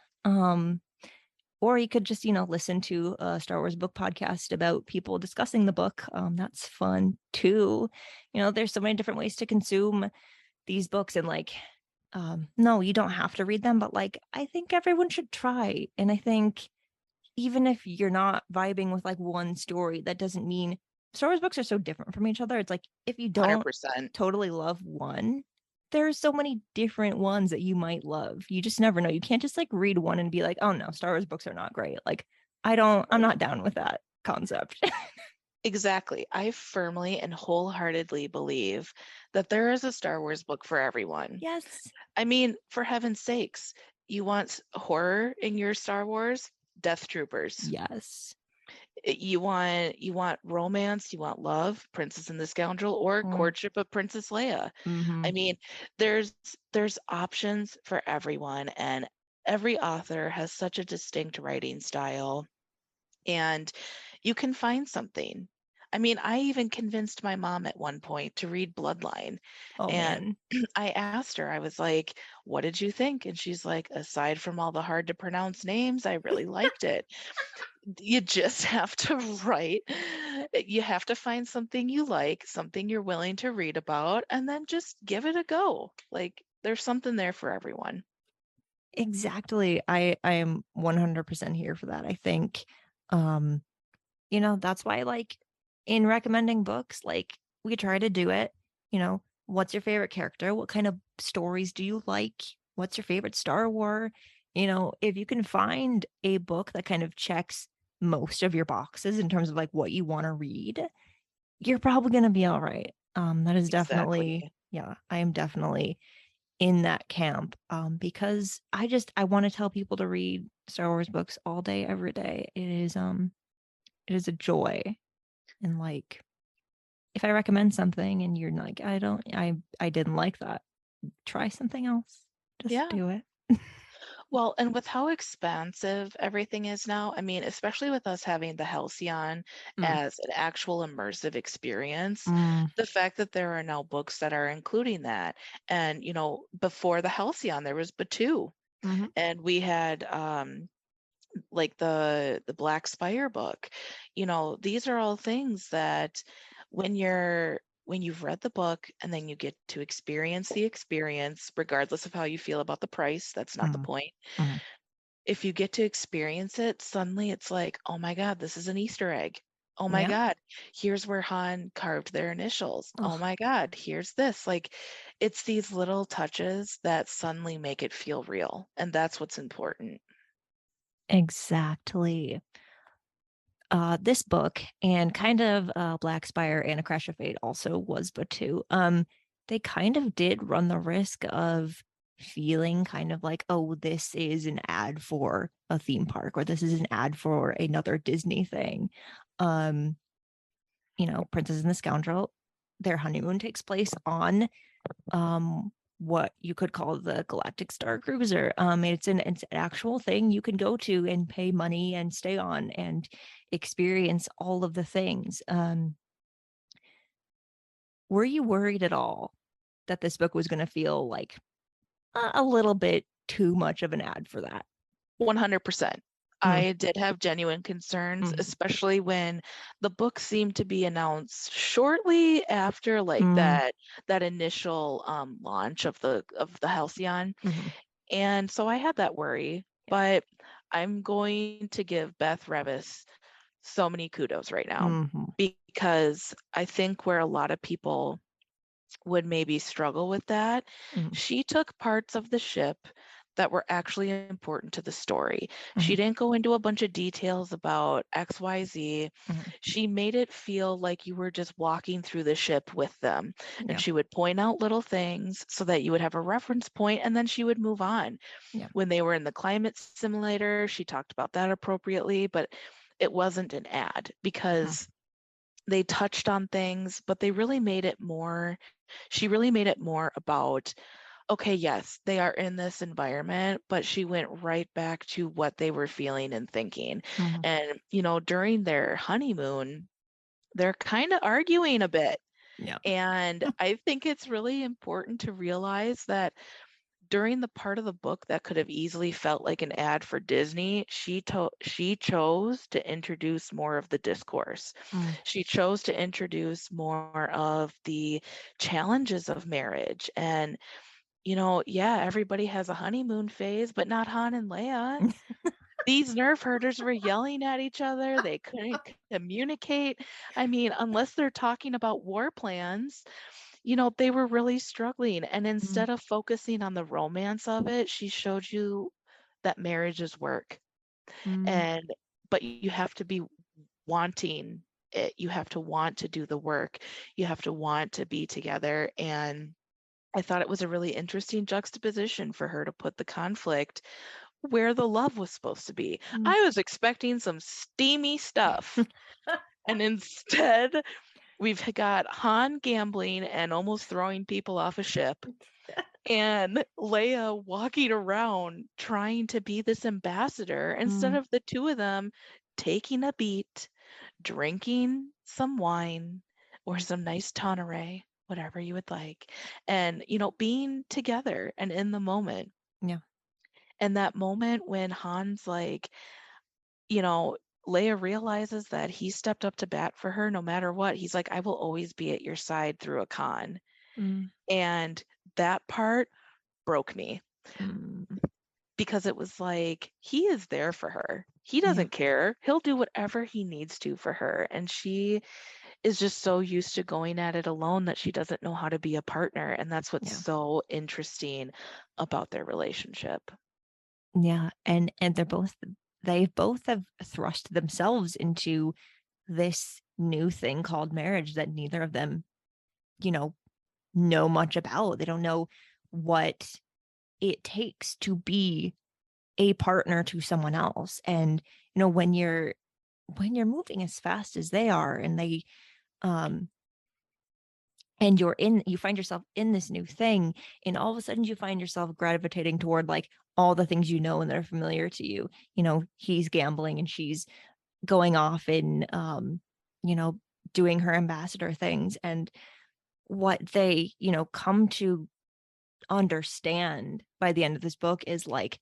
Or you could just, listen to a Star Wars book podcast about people discussing the book. That's fun too. There's so many different ways to consume these books, and like, no, you don't have to read them, but like, I think everyone should try. And I think even if you're not vibing with like one story, that doesn't mean Star Wars books are so different from each other. It's like, if you don't 100%. totally love one, there's so many different ones that you might love. You just never know. You can't just like read one and be like, oh no, Star Wars books are not great. Like, I'm not down with that concept. Exactly. I firmly and wholeheartedly believe that there is a Star Wars book for everyone. Yes. I mean, for heaven's sakes, you want horror in your Star Wars? Death Troopers. Yes. You want romance, you want love, Princess and the Scoundrel, or Courtship of Princess Leia. Mm-hmm. I mean, there's options for everyone, and every author has such a distinct writing style, and you can find something. I mean, I even convinced my mom at one point to read Bloodline. Oh And man. I asked her, I was like, what did you think? And she's like, aside from all the hard to pronounce names, I really liked it. You just have to write, you have to find something you like, something you're willing to read about, and then just give it a go. Like, there's something there for everyone. Exactly. I am 100% here for that. I think, um, that's why, like, in recommending books, like, we try to do it, what's your favorite character? What kind of stories do you like? What's your favorite Star Wars? If you can find a book that kind of checks most of your boxes in terms of like what you want to read, you're probably going to be all right. That is definitely, Exactly. yeah, I am definitely in that camp, because I want to tell people to read Star Wars books all day, every day. It is a joy. And like, if I recommend something and you're like, I didn't like that, try something else. Just Yeah. do it. Well, and with how expansive everything is now, I mean, especially with us having the Halcyon Mm, as an actual immersive experience, mm, the fact that there are now books that are including that. And, before the Halcyon, there was Batu, mhm, and we had like the Black Spire book. These are all things that when you've read the book and then you get to experience the experience, regardless of how you feel about the price, that's not the mhm, point. mhm. If you get to experience it, suddenly it's like, oh my God, this is an Easter egg. Oh my Yeah. God, here's where Han carved their initials. Oh Oh, my God, here's this. Like, it's these little touches that suddenly make it feel real. And that's what's important. exactly. This book and kind of Black Spire and A Crash of Fate also was Batu. They kind of did run the risk of feeling kind of like, oh, this is an ad for a theme park or this is an ad for another Disney thing. Um, Princess and the Scoundrel, their honeymoon takes place on what you could call the Galactic Star Cruiser. It's an actual thing you can go to and pay money and stay on and experience all of the things. Were you worried at all that this book was going to feel like a little bit too much of an ad for that? 100%. Mm, I did have genuine concerns, mm, especially when the book seemed to be announced shortly after like mm, that initial launch of the Halcyon. mhm. And so I had that worry, Yeah. but I'm going to give Beth Revis so many kudos right now Mhm, because I think where a lot of people would maybe struggle with that. mhm, She took parts of the ship that were actually important to the story. She mhm, didn't go into a bunch of details about XYZ. mhm. She made it feel like you were just walking through the ship with them. And Yeah. she would point out little things so that you would have a reference point and then she would move on. Yeah. When they were in the climate simulator, she talked about that appropriately, but it wasn't an ad Mhm, because they touched on things, but they really made it more she really made it more about, okay, yes, they are in this environment, but she went right back to what they were feeling and thinking. mhm. And, during their honeymoon, they're kind of arguing a bit. Yeah. And I think it's really important to realize that during the part of the book that could have easily felt like an ad for Disney, she chose to introduce more of the discourse. Mm, She chose to introduce more of the challenges of marriage. And, yeah, everybody has a honeymoon phase, but not Han and Leia. These nerf herders were yelling at each other. They couldn't communicate. I mean, unless they're talking about war plans, they were really struggling. And mm, instead of focusing on the romance of it, she showed you that marriage is work. mm. And but you have to be wanting it. You have to want to do the work. You have to want to be together. And I thought it was a really interesting juxtaposition for her to put the conflict where the love was supposed to be. Mm. I was expecting some steamy stuff. And instead, we've got Han gambling and almost throwing people off a ship, and Leia walking around trying to be this ambassador instead Mm, of the two of them taking a beat, drinking some wine or some nice Tanqueray, whatever you would like, and, being together and in the moment. yeah. And that moment when Han's like, you know, Leia realizes that he stepped up to bat for her no matter what. He's like, I will always be at your side through a con. Mm, And that part broke me mm, because it was like, he is there for her. He yeah. doesn't care. He'll do whatever he needs to for her. And she is just so used to going at it alone that she doesn't know how to be a partner. And that's what's Yeah. so interesting about their relationship. Yeah. And they both have thrust themselves into this new thing called marriage that neither of them, you know, know much about. They don't know what it takes to be a partner to someone else. And, when you're moving as fast as they are and they um and you find yourself in this new thing, and all of a sudden you find yourself gravitating toward like all the things you know and that are familiar to you. He's gambling and she's going off and you know doing her ambassador things, and what they come to understand by the end of this book is like,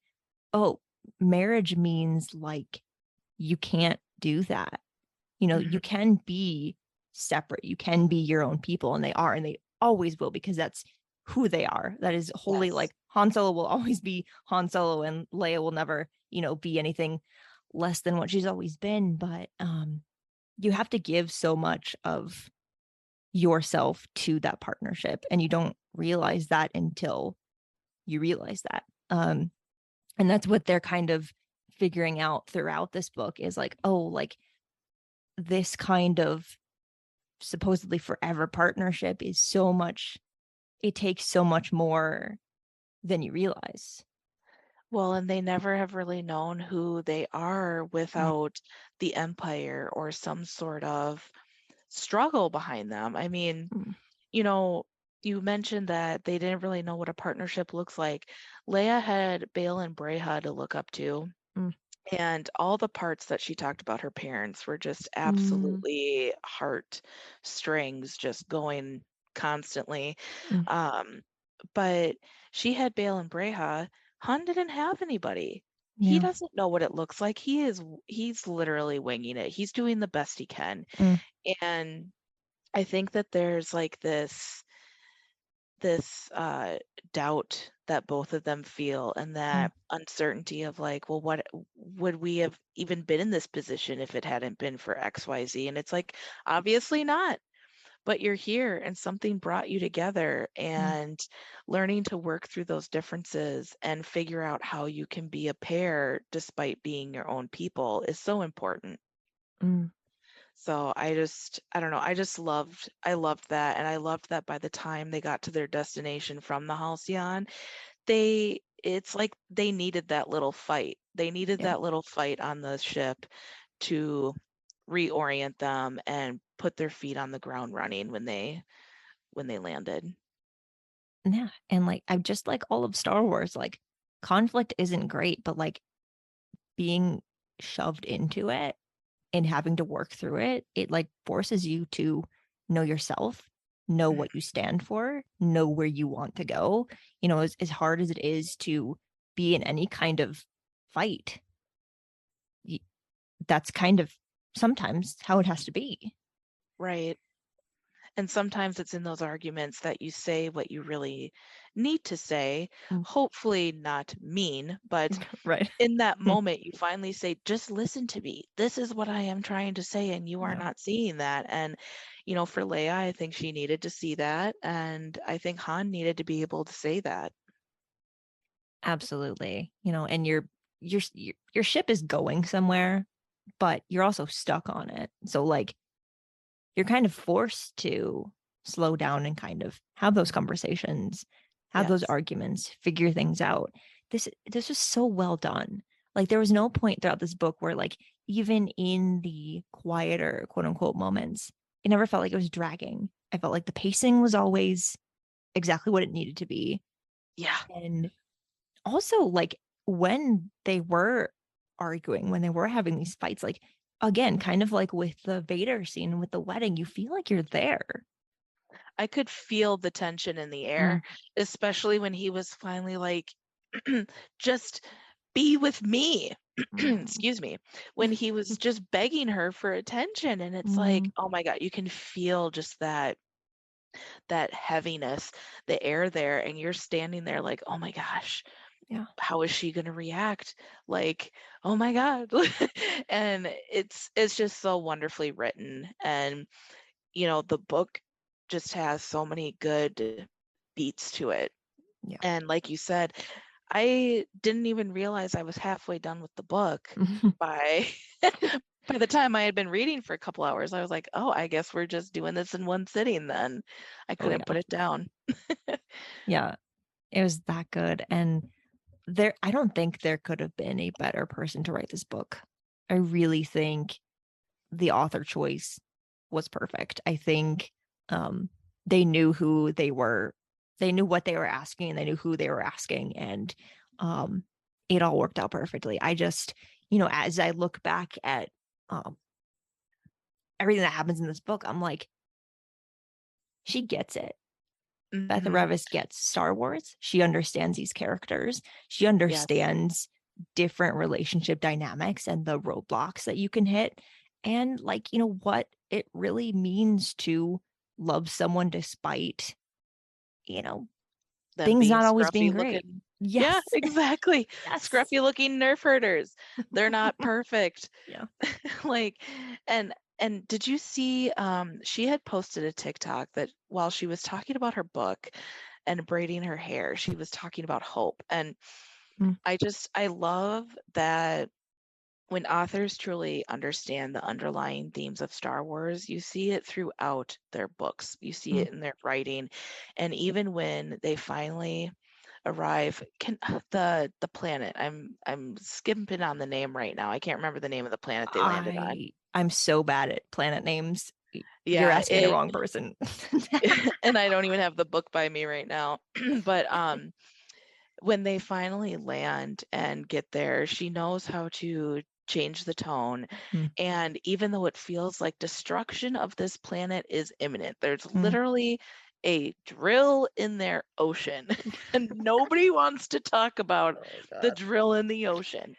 oh, marriage means like you can't do that. You can be separate, you can be your own people, and they are, and they always will, because that's who they are. That is wholly, Yes. like, Han Solo will always be Han Solo, and Leia will never be anything less than what she's always been. But you have to give so much of yourself to that partnership, and you don't realize that until you realize that. And that's what they're kind of figuring out throughout this book, is like, oh, like, this kind of supposedly forever partnership is so much, it takes so much more than you realize. Well, and they never have really known who they are Mm, without the Empire or some sort of struggle behind them. I mean, mm, you know, you mentioned that they didn't really know what a partnership looks like. Leia had Bail and Breha to look up to, mm, and all the parts that she talked about her parents were just mm, absolutely heart strings just going constantly. mm. Um, but she had Bail and Breha. Han didn't have anybody. He Yeah. doesn't know what it looks like. He's literally winging it. He's doing the best he can. Mm, And I think that there's like this doubt that both of them feel, and mm, that uncertainty of like, well, what would we have even been in this position if it hadn't been for XYZ? And it's like, obviously not, but you're here and something brought you together, mm, and learning to work through those differences and figure out how you can be a pair despite being your own people is so important. mm, So I don't know, I loved that. And I loved that by the time they got to their destination from the Halcyon, it's like they needed that little fight. They needed yeah. that little fight on the ship to reorient them and put their feet on the ground running when they landed. Yeah. And like, I just like all of Star Wars, like, conflict isn't great, but like being shoved into it and having to work through it, it like forces you to know yourself, know Mhm. what you stand for, know where you want to go. As hard as it is to be in any kind of fight, that's kind of sometimes how it has to be. Right. And sometimes it's in those arguments that you say what you really need to say, Mm. hopefully not mean, but Right. in that moment you finally say, just listen to me, this is what I am trying to say and you are Yeah, not seeing that. And for Leia, I think she needed to see that, and I think Han needed to be able to say that. absolutely. And your ship is going somewhere, but you're also stuck on it. So like, you're kind of forced to slow down and kind of have those conversations, have those Yes. arguments, figure things out. This was so well done. Like, there was no point throughout this book where, like, even in the quieter quote unquote moments, it never felt like it was dragging. I felt like the pacing was always exactly what it needed to be. Yeah. And also, like, when they were arguing, when they were having these fights, like, again, kind of like with the Vader scene with the wedding, you feel like you're there. I could feel the tension in the Mm, air, especially when he was finally like, just be with me. mm, Excuse me. When he was just begging her for attention. And it's like, mm, oh my God, you can feel just that heaviness, the air there, and you're standing there like, oh my gosh, yeah. how is she gonna react? Like, oh my God. And it's just so wonderfully written. And the book just has so many good beats to it. Yeah. And like you said, I didn't even realize I was halfway done with the book by by the time I had been reading for a couple hours. I was like, "Oh, I guess we're just doing this in one sitting then." I Oh couldn't yeah. put it down. Yeah. It was that good. And I don't think there could have been a better person to write this book. I really think the author choice was perfect. I think um they knew who they were, they knew what they were asking, and they knew who they were asking, and it all worked out perfectly. I just, as I look back at everything that happens in this book, I'm like, she gets it. Beth Mm-hmm. Revis gets Star Wars. She understands these characters. She Yes. understands different relationship dynamics and the roadblocks that you can hit. And like, what it really means to love someone despite, Them things being not always being scruffy great. looking. Yeah, Yes. exactly. Yes. Scruffy looking nerf herders. They're not perfect. Yeah. Like, and did you see she had posted a TikTok that while she was talking about her book and braiding her hair, she was talking about hope. And Mm. I love that when authors truly understand the underlying themes of Star Wars, you see it throughout their books. You see Mm. it in their writing. And even when they finally arrive, the planet, I'm skipping on the name right now. I can't remember the name of the planet they landed on. I'm so bad at planet names. You're Yeah, asking the wrong person. and I don't even have the book by me right now. But when they finally land and get there, she knows how to change the tone. Mm. And even though it feels like destruction of this planet is imminent, there's Mm. literally a drill in their ocean, and nobody wants to talk about Oh the God. drill in the ocean.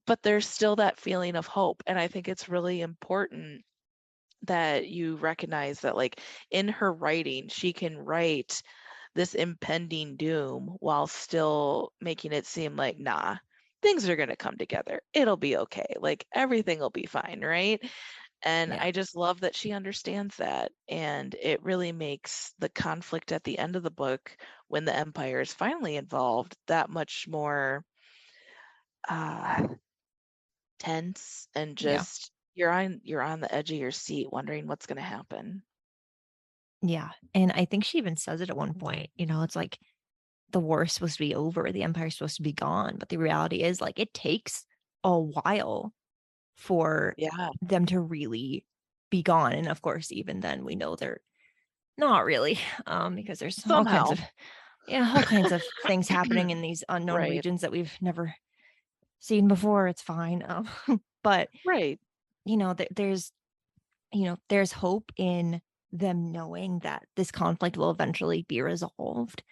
But there's still that feeling of hope. And I think it's really important that you recognize that, like, in her writing, she can write this impending doom while still making it seem like, nah, things are going to come together. It'll be okay. Like, everything will be fine, right? And Yeah. I just love that she understands that. And it really makes the conflict at the end of the book, when the Empire is finally involved, that much more uh, tense, and Yeah. just you're on the edge of your seat wondering what's going to happen. Yeah. And I think she even says it at one point, it's like the war's supposed to be over, the empire's supposed to be gone. But the reality is, like, it takes a while for Yeah, them to really be gone. And of course, even then we know they're not really, because there's somehow. all kinds of things happening in these unknown Right, regions that we've never seen before. It's fine. But right. there's there's hope in them knowing that this conflict will eventually be resolved,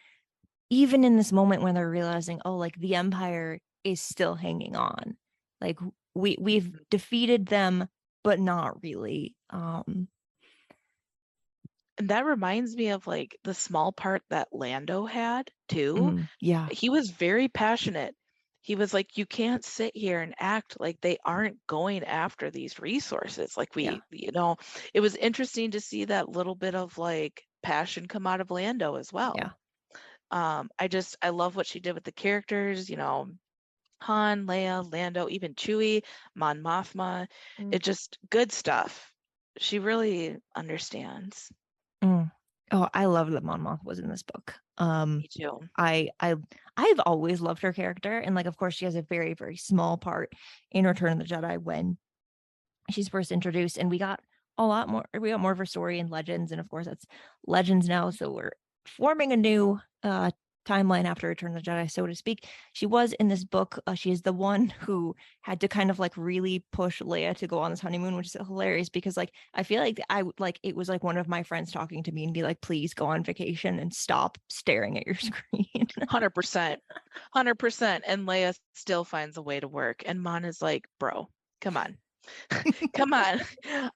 even in this moment when they're realizing, oh, like the empire is still hanging on, like we've Mhm. defeated them, but not really. And that reminds me of, like, the small part that Lando had too. Yeah. He was very passionate. He was like, you can't sit here and act like they aren't going after these resources. Like, Yeah. it was interesting to see that little bit of, like, passion come out of Lando as Yeah. well. I love what she did with the characters, Han, Leia, Lando, even Chewie, Mon Mothma. Mm. It just good stuff. She really understands. Mm. Oh, I love that Mon Moth was in this book. Me too. I I I've always loved her character, and like, of course, she has a very, very small part in Return of the Jedi when she's first introduced, and we got more of her story in Legends, and of course that's Legends now, so we're forming a new timeline after Return of the Jedi, so to speak. She was in this book. She is the one who had to kind of like really push Leia to go on this honeymoon, which is hilarious because like I feel like it was like one of my friends talking to me and be like, please go on vacation and stop staring at your screen. 100%. 100%. And Leia still finds a way to work. And Mon is like, bro, come on. Come on.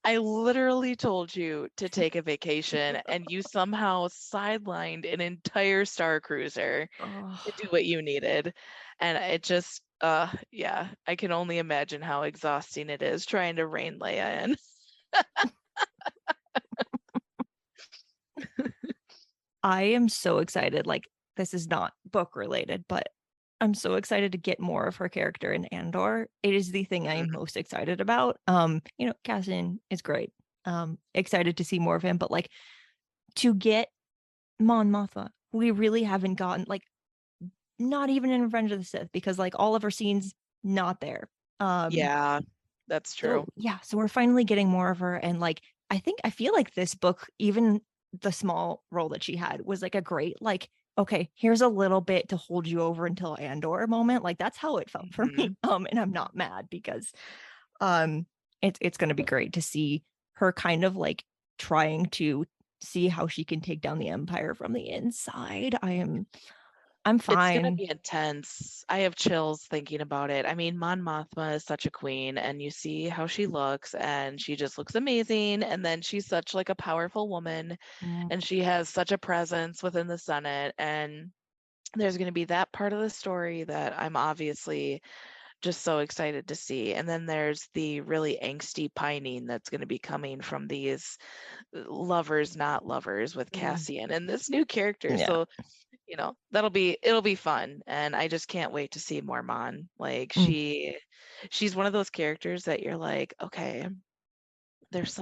I literally told you to take a vacation, and you somehow sidelined an entire Star Cruiser to do Oh. what you needed. And it just, yeah, I can only imagine how exhausting it is trying to rein Leia in. I am so excited. Like, this is not book related, but I'm so excited to get more of her character in Andor. It is the thing I am most excited about. Cassian is great. Excited to see more of him, but like to get Mon Mothma, we really haven't gotten, like, not even in Revenge of the Sith, because like all of her scenes not there. Yeah, that's true. So yeah, so we're finally getting more of her, and like I feel like this book, even the small role that she had was like a great, like, okay, here's a little bit to hold you over until Andor moment. Like that's how it felt for me. Mhm. And I'm not mad because um it's going to be great to see her kind of like trying to see how she can take down the Empire from the inside. I'm It's gonna fine. be intense. I have chills thinking about it. I mean, Mon Mothma is such a queen, and you see how she looks, and she just looks amazing. And then she's such like a powerful woman, Mm, and she has such a presence within the Senate. And there's going to be that part of the story that I'm obviously just so excited to see. And then there's the really angsty pining that's going to be coming from these lovers, not lovers with mm, Cassian and this new character. yeah. So it'll be fun, and I just can't wait to see more Mon. Like Mm, she's one of those characters that you're like, okay, there's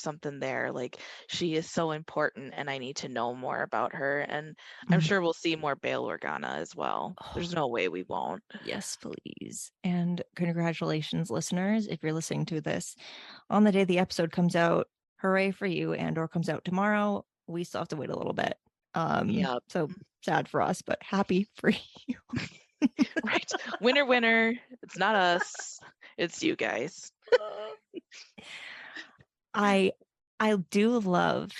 something there. Like she is so important, and I need to know more about her. And I'm mm. sure we'll see more Bail Organa as well. Oh, There's no way we won't. yes, please. And congratulations, listeners, if you're listening to this on the day the episode comes out. Hooray for you. Andor comes out tomorrow. We still have to wait a little bit. Yeah, So sad for us, but happy for you. right. Winner, winner. It's not us. It's you guys. I I do love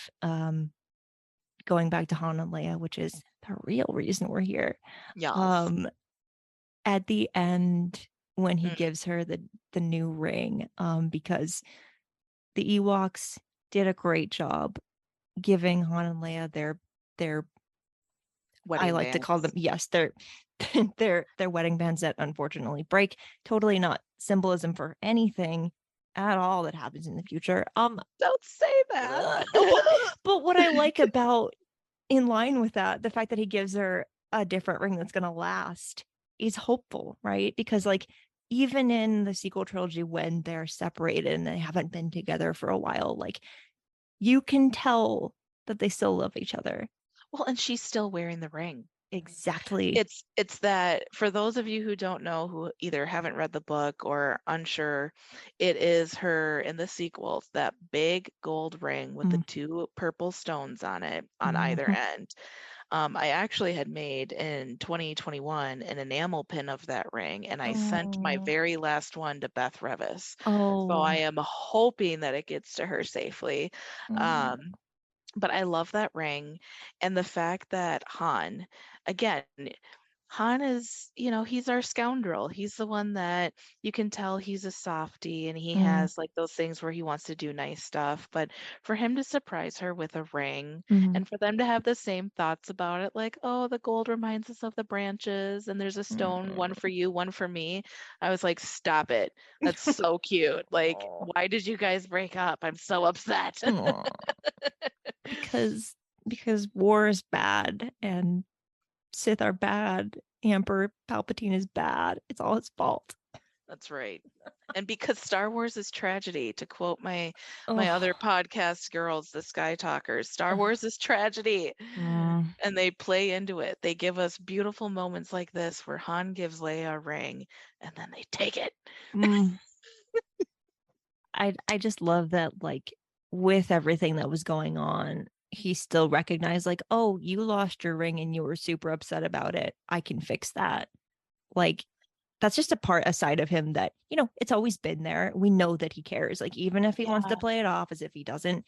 going back to Han and Leia, which is the real reason we're here. Yes. Um at the end when he Mm, gives her the new ring, because the Ewoks did a great job giving Han and Leia their I wedding like to call them, bands. yes, their their wedding bands that unfortunately break. Totally not symbolism for anything at all that happens in the future. Don't say that. Well, but what I like about, in line with that, the fact that he gives her a different ring that's gonna last is hopeful, right? Because like even in the sequel trilogy when they're separated and they haven't been together for a while, like you can tell that they still love each other. Well, and she's still wearing the ring. Exactly. It's that for those of you who don't know, who either haven't read the book or unsure, it is her in the sequels, that big gold ring with the Mm, two purple stones on it on either mhm. end. I actually had made in 2021 an enamel pin of that ring, and I sent my Oh, very last one to Beth Revis. So I oh, am hoping that it gets to her safely. oh. Um, but I love that ring, and the fact that again, Han is, he's our scoundrel. He's the one that you can tell he's a softie, and he Mm, has like those things where he wants to do nice stuff. But for him to surprise her with a ring, mhm, and for them to have the same thoughts about it, like, oh, the gold reminds us of the branches, and there's a stone, one for mm. you, one for me. I was like, stop it. That's so cute. Like, Oh, why did you guys break up? I'm so upset. oh. Because war is bad and Sith are bad. Emperor Palpatine is bad. It's all his fault. That's right. And because Star Wars is tragedy, to quote my other Oh, podcast girls, the Sky Talkers, Star oh. Wars is tragedy. Mm, And they play into it. They give us beautiful moments like this where Han gives Leia a ring and then they take it. mm. I just love that, like, with everything that was going on, he still recognized, like, oh, you lost your ring and you were super upset about it. I can fix that. Like, that's just a side of him that, it's always been there. We know that he cares. Like, even if he wants to Yeah. play it off as if he doesn't,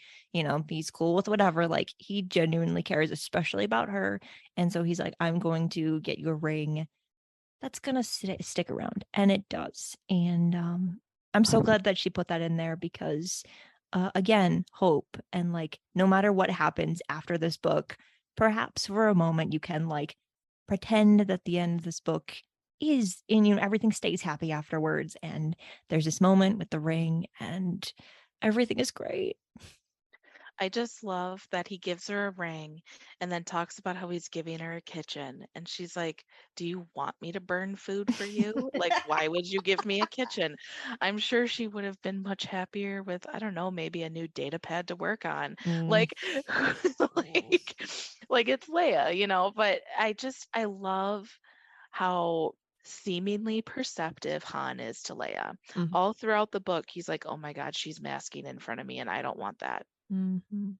he's cool with whatever. Like, he genuinely cares, especially about her. And so he's like, I'm going to get you a ring that's gonna stick around, and it does. And I'm so glad that she put that in there because, again, hope. And like no matter what happens after this book, perhaps for a moment you can like pretend that the end of this book is in, everything stays happy afterwards, and there's this moment with the ring and everything is great. I just love that he gives her a ring and then talks about how he's giving her a kitchen. And she's like, do you want me to burn food for you? Like, why would you give me a kitchen? I'm sure she would have been much happier with, I don't know, maybe a new data pad to work on. Mm, Like, like, like it's Leia, but I love how seemingly perceptive Han is to Leia. mhm, All throughout the book, he's like, oh my God, she's masking in front of me and I don't want that. mhm.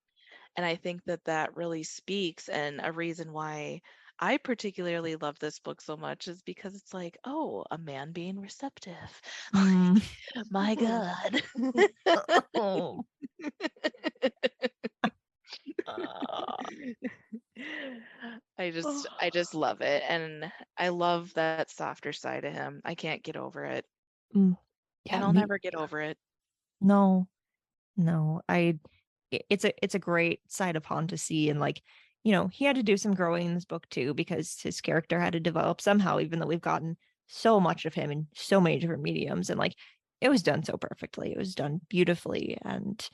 And I think that that really speaks, and a reason why I particularly love this book so much is because it's like, oh, a man being receptive. Mm. My God. Oh. Uh, I just love it. And I love that softer side of him. I can't get over it. mm. And Yeah, I'll me. never get over it. No, no. It's a great side of Han to see, and like, he had to do some growing in this book too because his character had to develop somehow, even though we've gotten so much of him in so many different mediums, and like it was done so perfectly. It was done beautifully, and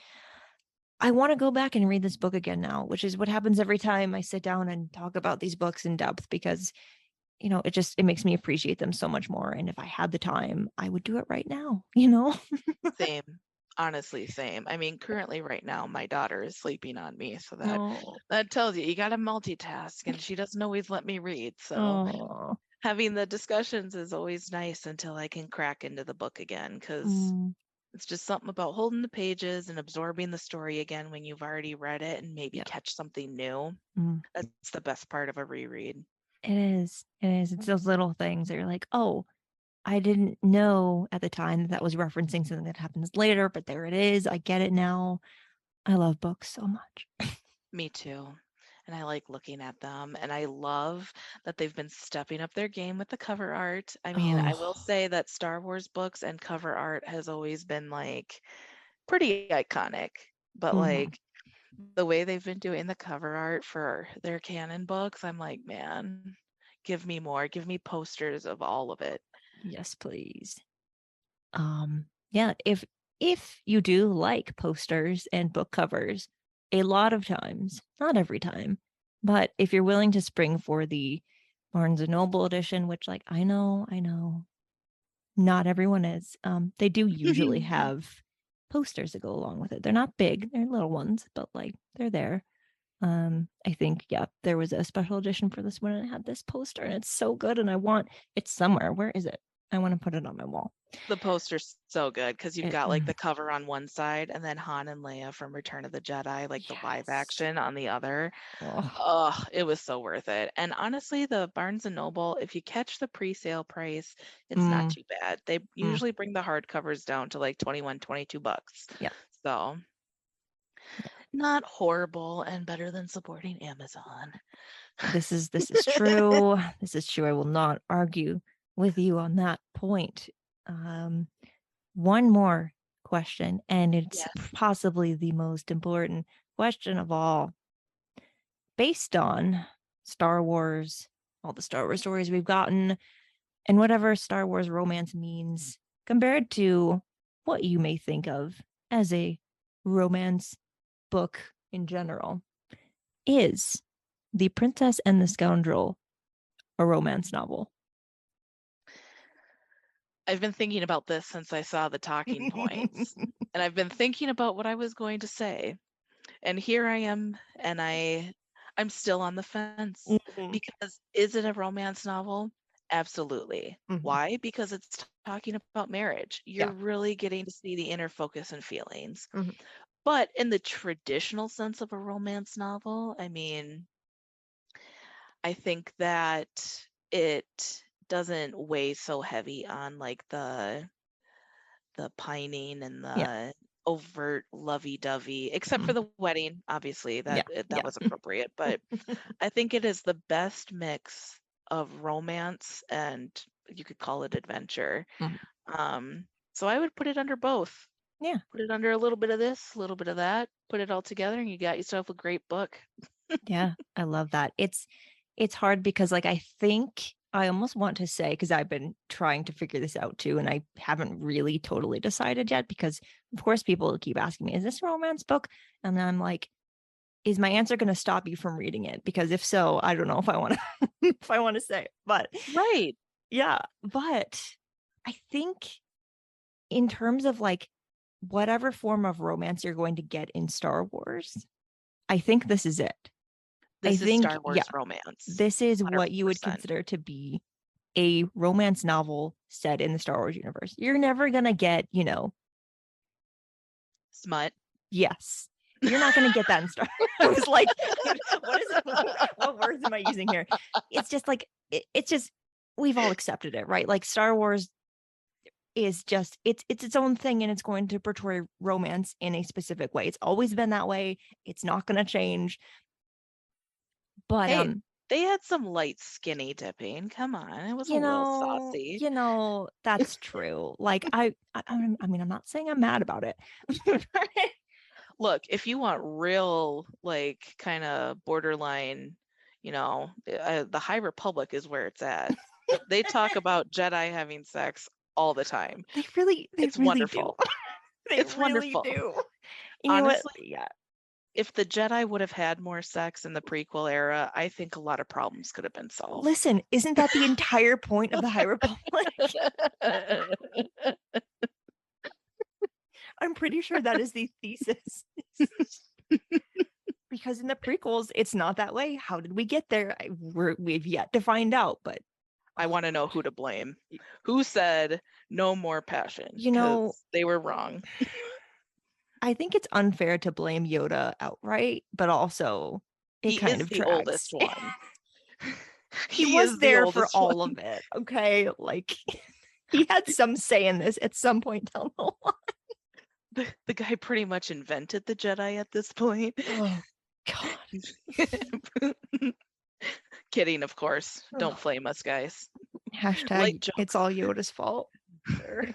I want to go back and read this book again now, which is what happens every time I sit down and talk about these books in depth because it makes me appreciate them so much more. And if I had the time, I would do it right now. Same. Honestly, same. I mean, currently right now my daughter is sleeping on me, so that Oh, that tells you got to multitask, and she doesn't always let me read. So oh, having the discussions is always nice until I can crack into the book again, because mm, it's just something about holding the pages and absorbing the story again when you've already read it and maybe yeah, catch something new. mm. That's the best part of a reread. It is. It is. It's those little things that you're like, oh, I didn't know at the time that was referencing something that happens later, but there it is. I get it now. I love books so much. Me too. And I like looking at them. And I love that they've been stepping up their game with the cover art. I mean, I will Oh, say that Star Wars books and cover art has always been like pretty iconic. But mhm. like the way they've been doing the cover art for their canon books, I'm like, man, give me more. Give me posters of all of it. Yes, please. Yeah, if you do like posters and book covers, a lot of times, not every time, but if you're willing to spring for the Barnes and Noble edition, which like I know, not everyone is, they do usually have posters that go along with it. They're not big, they're little ones, but like they're there. I think, yeah, there was a special edition for this one and it had this poster and it's so good and it's somewhere. Where is it? I want to put it on my wall. The poster's so good because you've It, got like the cover on one side and then Han and Leia from Return of the Jedi, like the live yes. action on the other. Oh, Oh, it was so worth it. And honestly, the Barnes and Noble, if you catch the pre-sale price, it's not mm, too bad. They mm, usually bring the hardcovers down to like 21, $22. yeah. So not horrible and better than supporting Amazon. This is true. This is true. I will not argue with you on that point. Um, one more question, and it's Yes. possibly the most important question of all. Based on Star Wars, all the Star Wars stories we've gotten, and whatever Star Wars romance means, compared to what you may think of as a romance book in general, is The Princess and the Scoundrel a romance novel? I've been thinking about this since I saw the talking points, and I've been thinking about what I was going to say. And here I am, and I'm still on the fence Mhm, because is it a romance novel? Absolutely. mhm. Why? Because it's talking about marriage. You're Yeah. really getting to see the inner focus and feelings. Mhm. But in the traditional sense of a romance novel, I mean, I think that it doesn't weigh so heavy on like the pining and Yeah. the overt lovey-dovey, except for Mhm. the wedding, obviously Yeah. that Yeah. was appropriate, but I think it is the best mix of romance and you could call it adventure. Mhm. So I would put it under both. Yeah. Put it under a little bit of this, a little bit of that, put it all together, and you got yourself a great book. Yeah. I love that. It's hard because like I think I almost want to say because I've been trying to figure this out too, and I haven't really totally decided yet because of course people keep asking me, is this a romance book? And then I'm like, is my answer going to stop you from reading it? Because if so, I don't know if I want to if I want to say it. But Right. yeah, but I think in terms of like whatever form of romance you're going to get in Star Wars, I think this is it. I This is think, Star yeah, Wars romance. this is what you would 100%. consider to be a romance novel set in the Star Wars universe. You're never going to get, Smut. yes. You're not going to get that in Star. I was like, what words am I using here? It's just like it's just we've all accepted it, right? Like Star Wars is just it's its own thing, and it's going to portray romance in a specific way. It's always been that way. It's not going to change. But Hey, they had some light skinny dipping. Come on, it was a you little know, saucy. that's true. Like I mean, I'm not saying I'm mad about it. Look, if you want real, like, kind of borderline, the High Republic is where it's at. They talk about Jedi having sex all the time. They really It's do. wonderful. They It's really wonderful. do. And you know what? Honestly, Yeah. if the Jedi would have had more sex in the prequel era, I think a lot of problems could have been solved. Listen, isn't that the entire point of the High Republic? I'm pretty sure that is the thesis. Because in the prequels, it's not that way. How did we get there? We've yet to find out, but I want to know who to blame. Who said no more passion? Because they were wrong. I think it's unfair to blame Yoda outright, but also it He kind is of the tracks. oldest one. He was there for all of it. Okay, like he had some say in this at some point down the line. The guy pretty much invented the Jedi at this point. Oh God. Kidding, of course. Don't flame us, guys. Hashtag it's all Yoda's fault. Sure.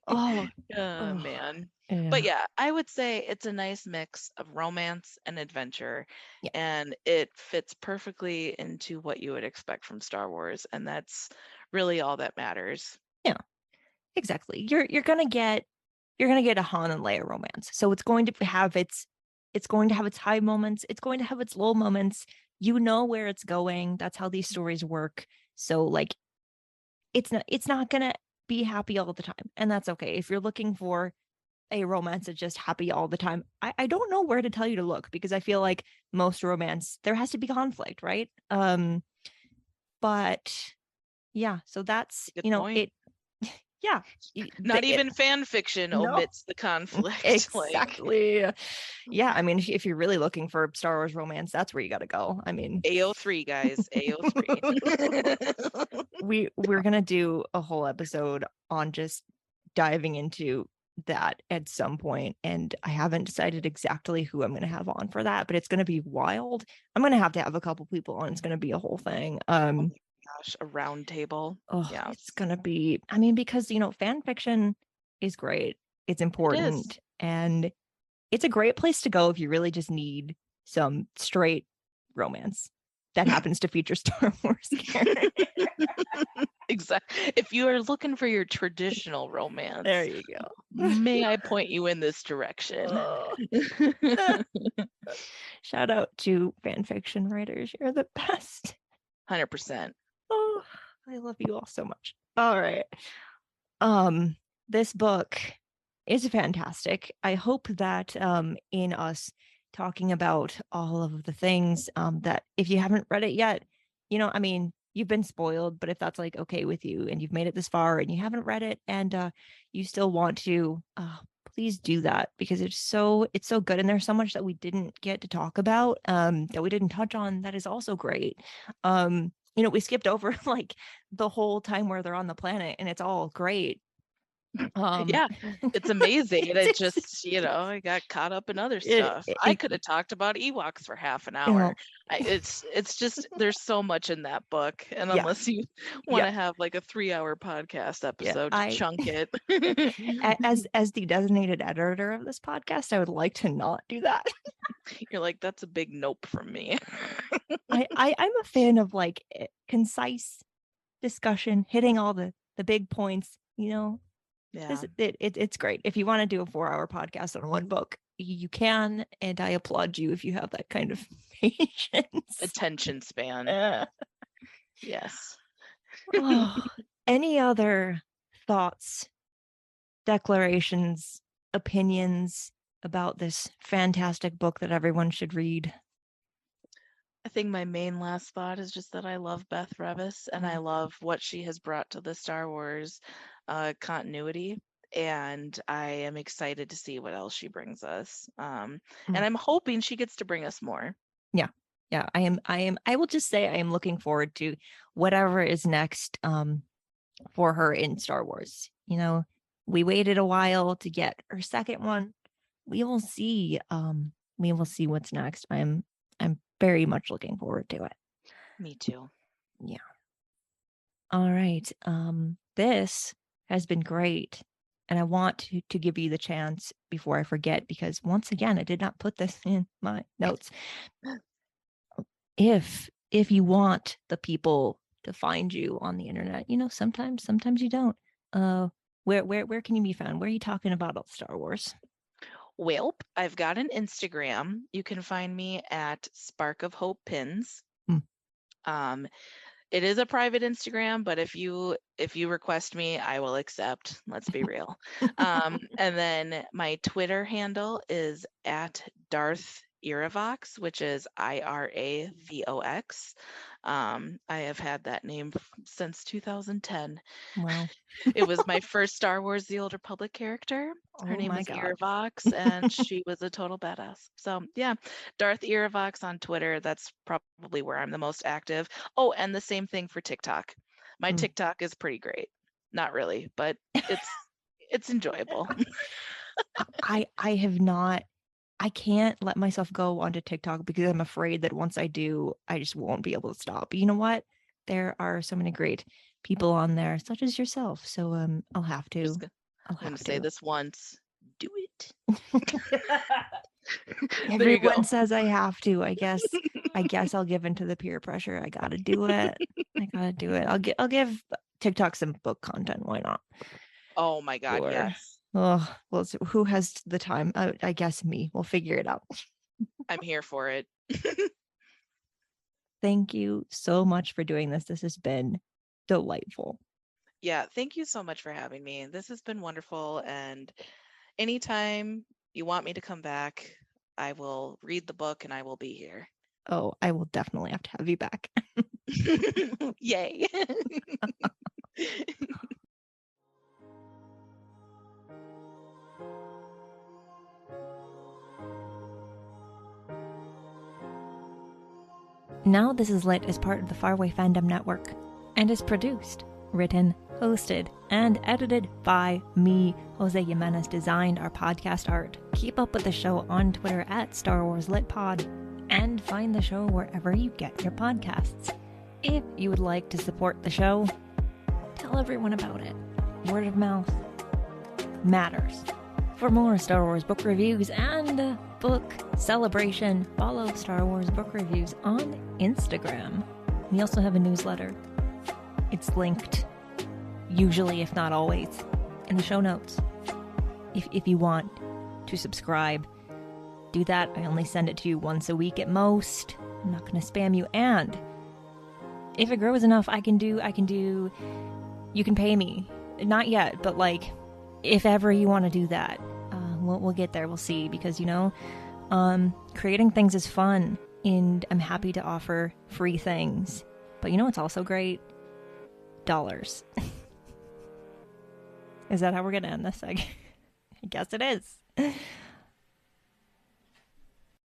Oh man. Yeah. But yeah, I would say it's a nice mix of romance and adventure, and it fits perfectly into what you would expect from Star Wars, and that's really all that matters. Yeah, exactly. You're gonna get a Han and Leia romance, so it's going to have its high moments, it's going to have its low moments. You know where it's going. That's how these stories work. So like, it's not gonna be happy all the time, and that's okay. If you're looking for a romance that's just happy all the time, I don't know where to tell you to look, because I feel like most romance, there has to be conflict, right? But yeah, so that's Good point. it. Yeah, not even fan fiction omits the conflict. Exactly. Yeah, I mean, if you're really looking for Star Wars romance, that's where you got to go. I mean, AO3, guys, AO3. we're gonna do a whole episode on just diving into that at some point, and I haven't decided exactly who I'm going to have on for that, but it's going to be wild. I'm going to have a couple people on. It's going to be a whole thing. Oh my gosh, a round table. Yeah, it's going to be, I mean, because fan fiction is great. It's important, and it's a great place to go if you really just need some straight romance that happens to feature Star Wars characters. Exactly. If you are looking for your traditional romance, there you go. May I point you in this direction? Shout out to fan fiction writers. You're the best. 100%. Oh, I love you all so much. All right. This book is fantastic. I hope that in us talking about all of the things that if you haven't read it yet, I mean, you've been spoiled, but if that's like okay with you and you've made it this far and you haven't read it and you still want to, please do that, because it's so good, and there's so much that we didn't get to talk about, that we didn't touch on, that is also great. We skipped over like the whole time where they're on the planet, and it's all great. Yeah, it's amazing. It just, I got caught up in other stuff. I could have talked about Ewoks for half an hour. It's just, there's so much in that book. And unless you want to have like a 3-hour podcast episode, chunk it. As the designated editor of this podcast, I would like to not do that. You're like, that's a big nope from me. I'm a fan of like concise discussion, hitting all the big points, Yeah. It's great. If you want to do a 4-hour podcast on one book, you can, and I applaud you if you have that kind of patience. Attention span. Yes. Any other thoughts, declarations, opinions about this fantastic book that everyone should read? I think my main last thought is just that I love Beth Revis, and I love what she has brought to the Star Wars continuity. and I am excited to see what else she brings us. And Mm. I'm hoping she gets to bring us more. Yeah. Yeah. I will just say I am looking forward to whatever is next for her in Star Wars. You know, we waited a while to get her second one. We will see. We will see what's next. I'm very much looking forward to it. Me too. Yeah. All right. This has been great. And I want to give you the chance before I forget, because once again, I did not put this in my notes. If you want the people to find you on the internet, you know, sometimes you don't. Where can you be found? Where are you talking about Star Wars? Well, I've got an Instagram. You can find me at Spark of Hope Pins. Hmm. It is a private Instagram, but if you request me, I will accept. Let's be real. And then my Twitter handle is at Darth Iravox, which is IRAVOX. I have had that name since 2010. Wow. It was my first Star Wars The Old Republic character. Her Oh name my was God. Iravox, and she was a total badass. So yeah, Darth Iravox on Twitter. That's probably where I'm the most active. Oh, and the same thing for TikTok. My TikTok is pretty great. Not really, but it's enjoyable. I have not. I can't let myself go onto TikTok because I'm afraid that once I do, I just won't be able to stop. But you know what? There are so many great people on there, such as yourself. So I'll have Just to. I'll I'm gonna have say to. this once. Do it. There you Everyone go. says I have to. I guess I'll give into the peer pressure. I gotta do it. I gotta do it. I'll give TikTok some book content. Why not? Oh my God, Sure. yes. Oh, well, so who has the time? I guess me. We'll figure it out. I'm here for it. Thank you so much for doing this. This has been delightful. Yeah, thank you so much for having me. This has been wonderful, and anytime you want me to come back, I will read the book and I will be here. Oh, I will definitely have to have you back. Yay. Now This Is Lit is part of the Faraway Fandom Network and is produced, written, hosted, and edited by me. Jose Jimenez designed our podcast art. Keep up with the show on Twitter at Star Wars Lit Pod, and find the show wherever you get your podcasts. If you would like to support the show, tell everyone about it. Word of mouth matters. For more Star Wars book reviews and book celebration, follow Star Wars book reviews on Instagram. We also have a newsletter. It's linked, usually, if not always, in the show notes. If you want to subscribe, do that. I only send it to you once a week at most. I'm not going to spam you. And if it grows enough, you can pay me. Not yet, but like, if ever you want to do that, we'll get there. We'll see, because, you know, creating things is fun, and I'm happy to offer free things. But you know what's also great? Dollars. Is that how we're going to end this? I guess it is.